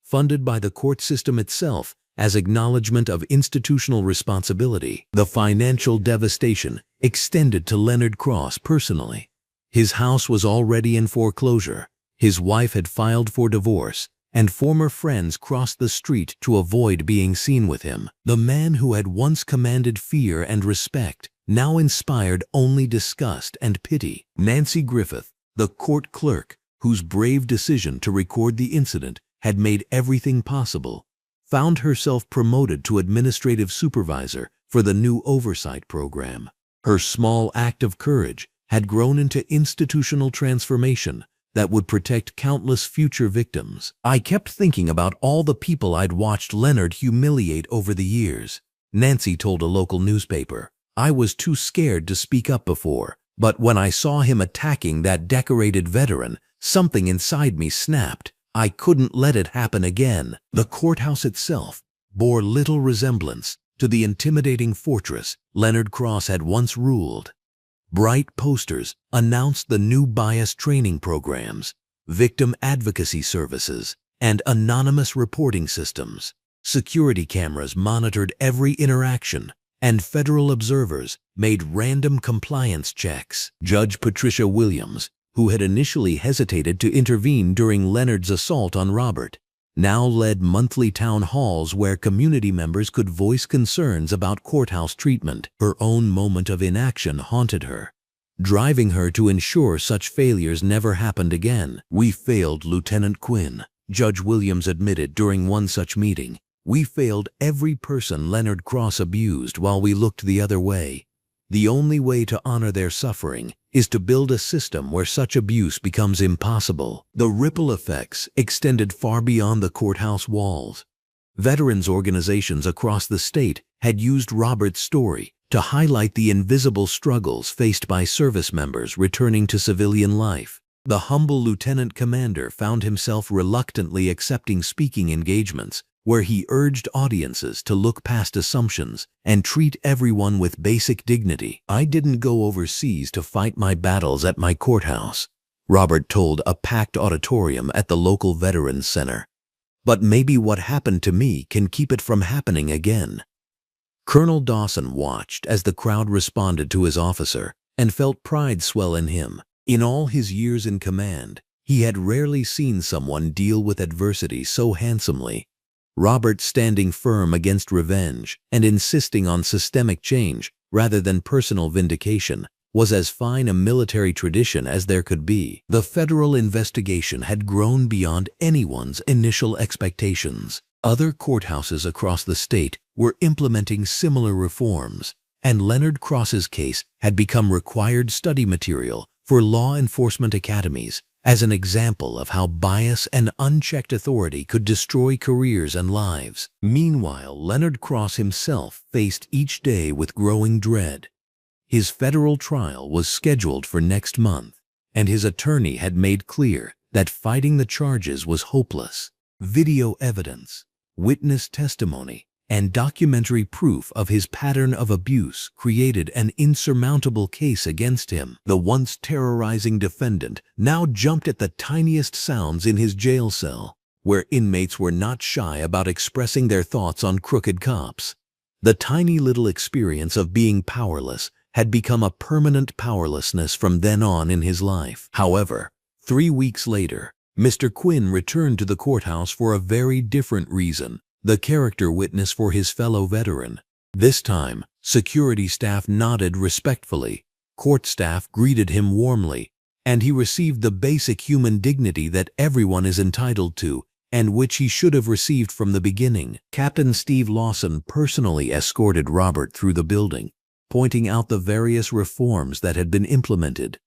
funded by the court system itself as acknowledgement of institutional responsibility. The financial devastation extended to Leonard Cross personally. His house was already in foreclosure, his wife had filed for divorce, and former friends crossed the street to avoid being seen with him. The man who had once commanded fear and respect now inspired only disgust and pity. Nancy Griffith, the court clerk, whose brave decision to record the incident had made everything possible, found herself promoted to administrative supervisor for the new oversight program. Her small act of courage had grown into institutional transformation that would protect countless future victims. "I kept thinking about all the people I'd watched Leonard humiliate over the years," Nancy told a local newspaper. "I was too scared to speak up before, but when I saw him attacking that decorated veteran, something inside me snapped. I couldn't let it happen again." The courthouse itself bore little resemblance to the intimidating fortress Leonard Cross had once ruled. Bright posters announced the new bias training programs, victim advocacy services, and anonymous reporting systems. Security cameras monitored every interaction, and federal observers made random compliance checks. Judge Patricia Williams, who had initially hesitated to intervene during Leonard's assault on Robert, now led monthly town halls where community members could voice concerns about courthouse treatment. Her own moment of inaction haunted her, driving her to ensure such failures never happened again. "We failed Lieutenant Quinn," Judge Williams admitted during one such meeting. "We failed every person Leonard Cross abused while we looked the other way. The only way to honor their suffering is to build a system where such abuse becomes impossible." The ripple effects extended far beyond the courthouse walls. Veterans organizations across the state had used Robert's story to highlight the invisible struggles faced by service members returning to civilian life. The humble lieutenant commander found himself reluctantly accepting speaking engagements where he urged audiences to look past assumptions and treat everyone with basic dignity. "I didn't go overseas to fight my battles at my courthouse," Robert told a packed auditorium at the local Veterans Center. "But maybe what happened to me can keep it from happening again." Colonel Dawson watched as the crowd responded to his officer and felt pride swell in him. In all his years in command, he had rarely seen someone deal with adversity so handsomely. Robert, standing firm against revenge and insisting on systemic change rather than personal vindication, was as fine a military tradition as there could be. The federal investigation had grown beyond anyone's initial expectations. Other courthouses across the state were implementing similar reforms, and Leonard Cross's case had become required study material for law enforcement academies as an example of how bias and unchecked authority could destroy careers and lives. Meanwhile, Leonard Cross himself faced each day with growing dread. His federal trial was scheduled for next month, and his attorney had made clear that fighting the charges was hopeless. Video evidence, witness testimony, and documentary proof of his pattern of abuse created an insurmountable case against him. The once terrorizing defendant now jumped at the tiniest sounds in his jail cell, where inmates were not shy about expressing their thoughts on crooked cops. The tiny little experience of being powerless had become a permanent powerlessness from then on in his life. However, 3 weeks later, Mr. Quinn returned to the courthouse for a very different reason, the character witness for his fellow veteran. This time, security staff nodded respectfully, court staff greeted him warmly, and he received the basic human dignity that everyone is entitled to and which he should have received from the beginning. Captain Steve Lawson personally escorted Robert through the building, pointing out the various reforms that had been implemented.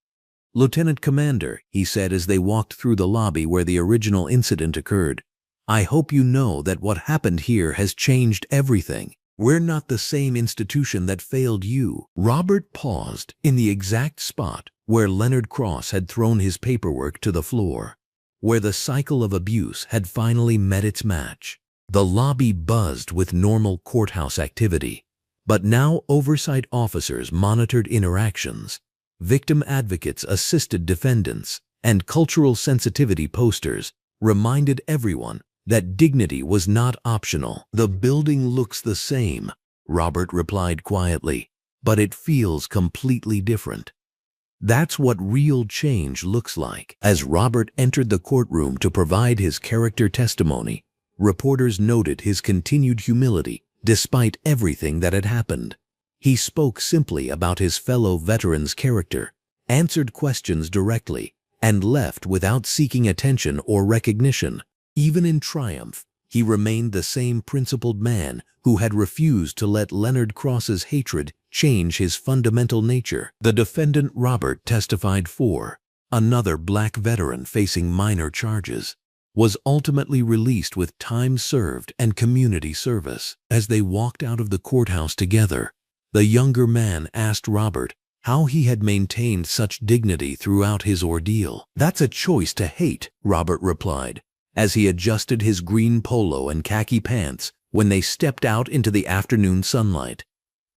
"Lieutenant Commander," he said as they walked through the lobby where the original incident occurred, "I hope you know that what happened here has changed everything. We're not the same institution that failed you." Robert paused in the exact spot where Leonard Cross had thrown his paperwork to the floor, where the cycle of abuse had finally met its match. The lobby buzzed with normal courthouse activity, but now oversight officers monitored interactions, victim advocates assisted defendants, and cultural sensitivity posters reminded everyone that dignity was not optional. "The building looks the same," Robert replied quietly, "but it feels completely different." That's what real change looks like. As Robert entered the courtroom to provide his character testimony, reporters noted his continued humility despite everything that had happened. He spoke simply about his fellow veteran's character, answered questions directly, and left without seeking attention or recognition. Even in triumph, he remained the same principled man who had refused to let Leonard Cross's hatred change his fundamental nature. The defendant Robert testified for, another black veteran facing minor charges, was ultimately released with time served and community service. As they walked out of the courthouse together, the younger man asked Robert how he had maintained such dignity throughout his ordeal. "That's a choice to hate," Robert replied, as he adjusted his green polo and khaki pants when they stepped out into the afternoon sunlight.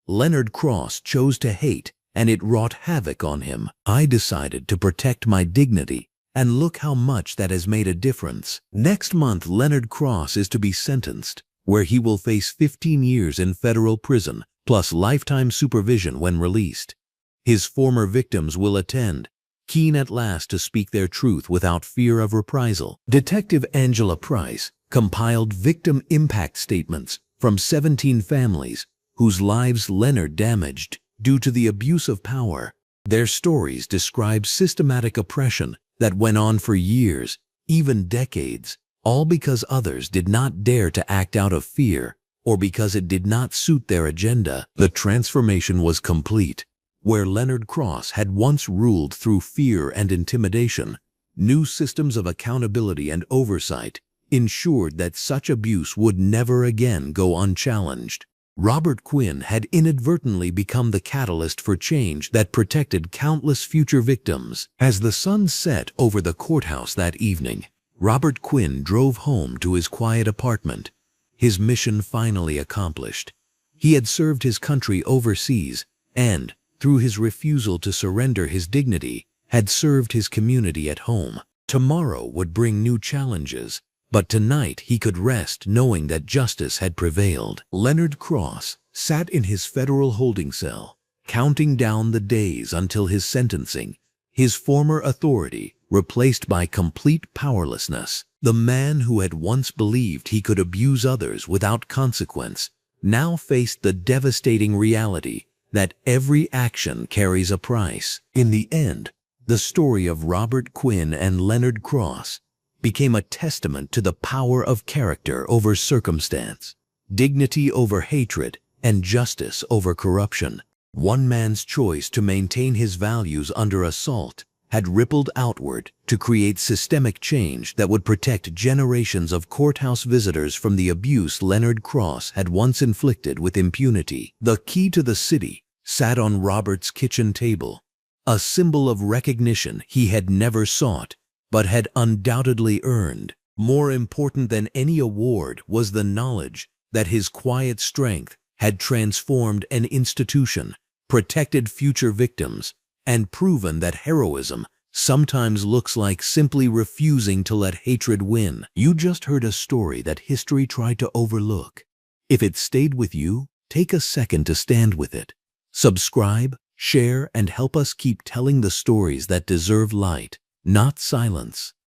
"Leonard Cross chose to hate, and it wrought havoc on him. I decided to protect my dignity, and look how much that has made a difference." Next month, Leonard Cross is to be sentenced, where he will face 15 years in federal prison, plus lifetime supervision when released. His former victims will attend, keen at last to speak their truth without fear of reprisal. Detective Angela Price compiled victim impact statements from 17 families whose lives Leonard damaged due to the abuse of power. Their stories describe systematic oppression that went on for years, even decades, all because others did not dare to act out of fear or because it did not suit their agenda. The transformation was complete. Where Leonard Cross had once ruled through fear and intimidation, new systems of accountability and oversight ensured that such abuse would never again go unchallenged. Robert Quinn had inadvertently become the catalyst for change that protected countless future victims. As the sun set over the courthouse that evening, Robert Quinn drove home to his quiet apartment, his mission finally accomplished. He had served his country overseas and, through his refusal to surrender his dignity, had served his community at home. Tomorrow would bring new challenges, but tonight he could rest knowing that justice had prevailed. Leonard Cross sat in his federal holding cell, counting down the days until his sentencing, his former authority replaced by complete powerlessness. The man who had once believed he could abuse others without consequence now faced the devastating reality that every action carries a price. In the end, the story of Robert Quinn and Leonard Cross became a testament to the power of character over circumstance, dignity over hatred, and justice over corruption. One man's choice to maintain his values under assault had rippled outward to create systemic change that would protect generations of courthouse visitors from the abuse Leonard Cross had once inflicted with impunity. The key to the city sat on Robert's kitchen table, a symbol of recognition he had never sought but had undoubtedly earned. More important than any award was the knowledge that his quiet strength had transformed an institution, protected future victims, and proven that heroism sometimes looks like simply refusing to let hatred win. You just heard a story that history tried to overlook. If it stayed with you, take a second to stand with it. Subscribe, share, and help us keep telling the stories that deserve light, not silence.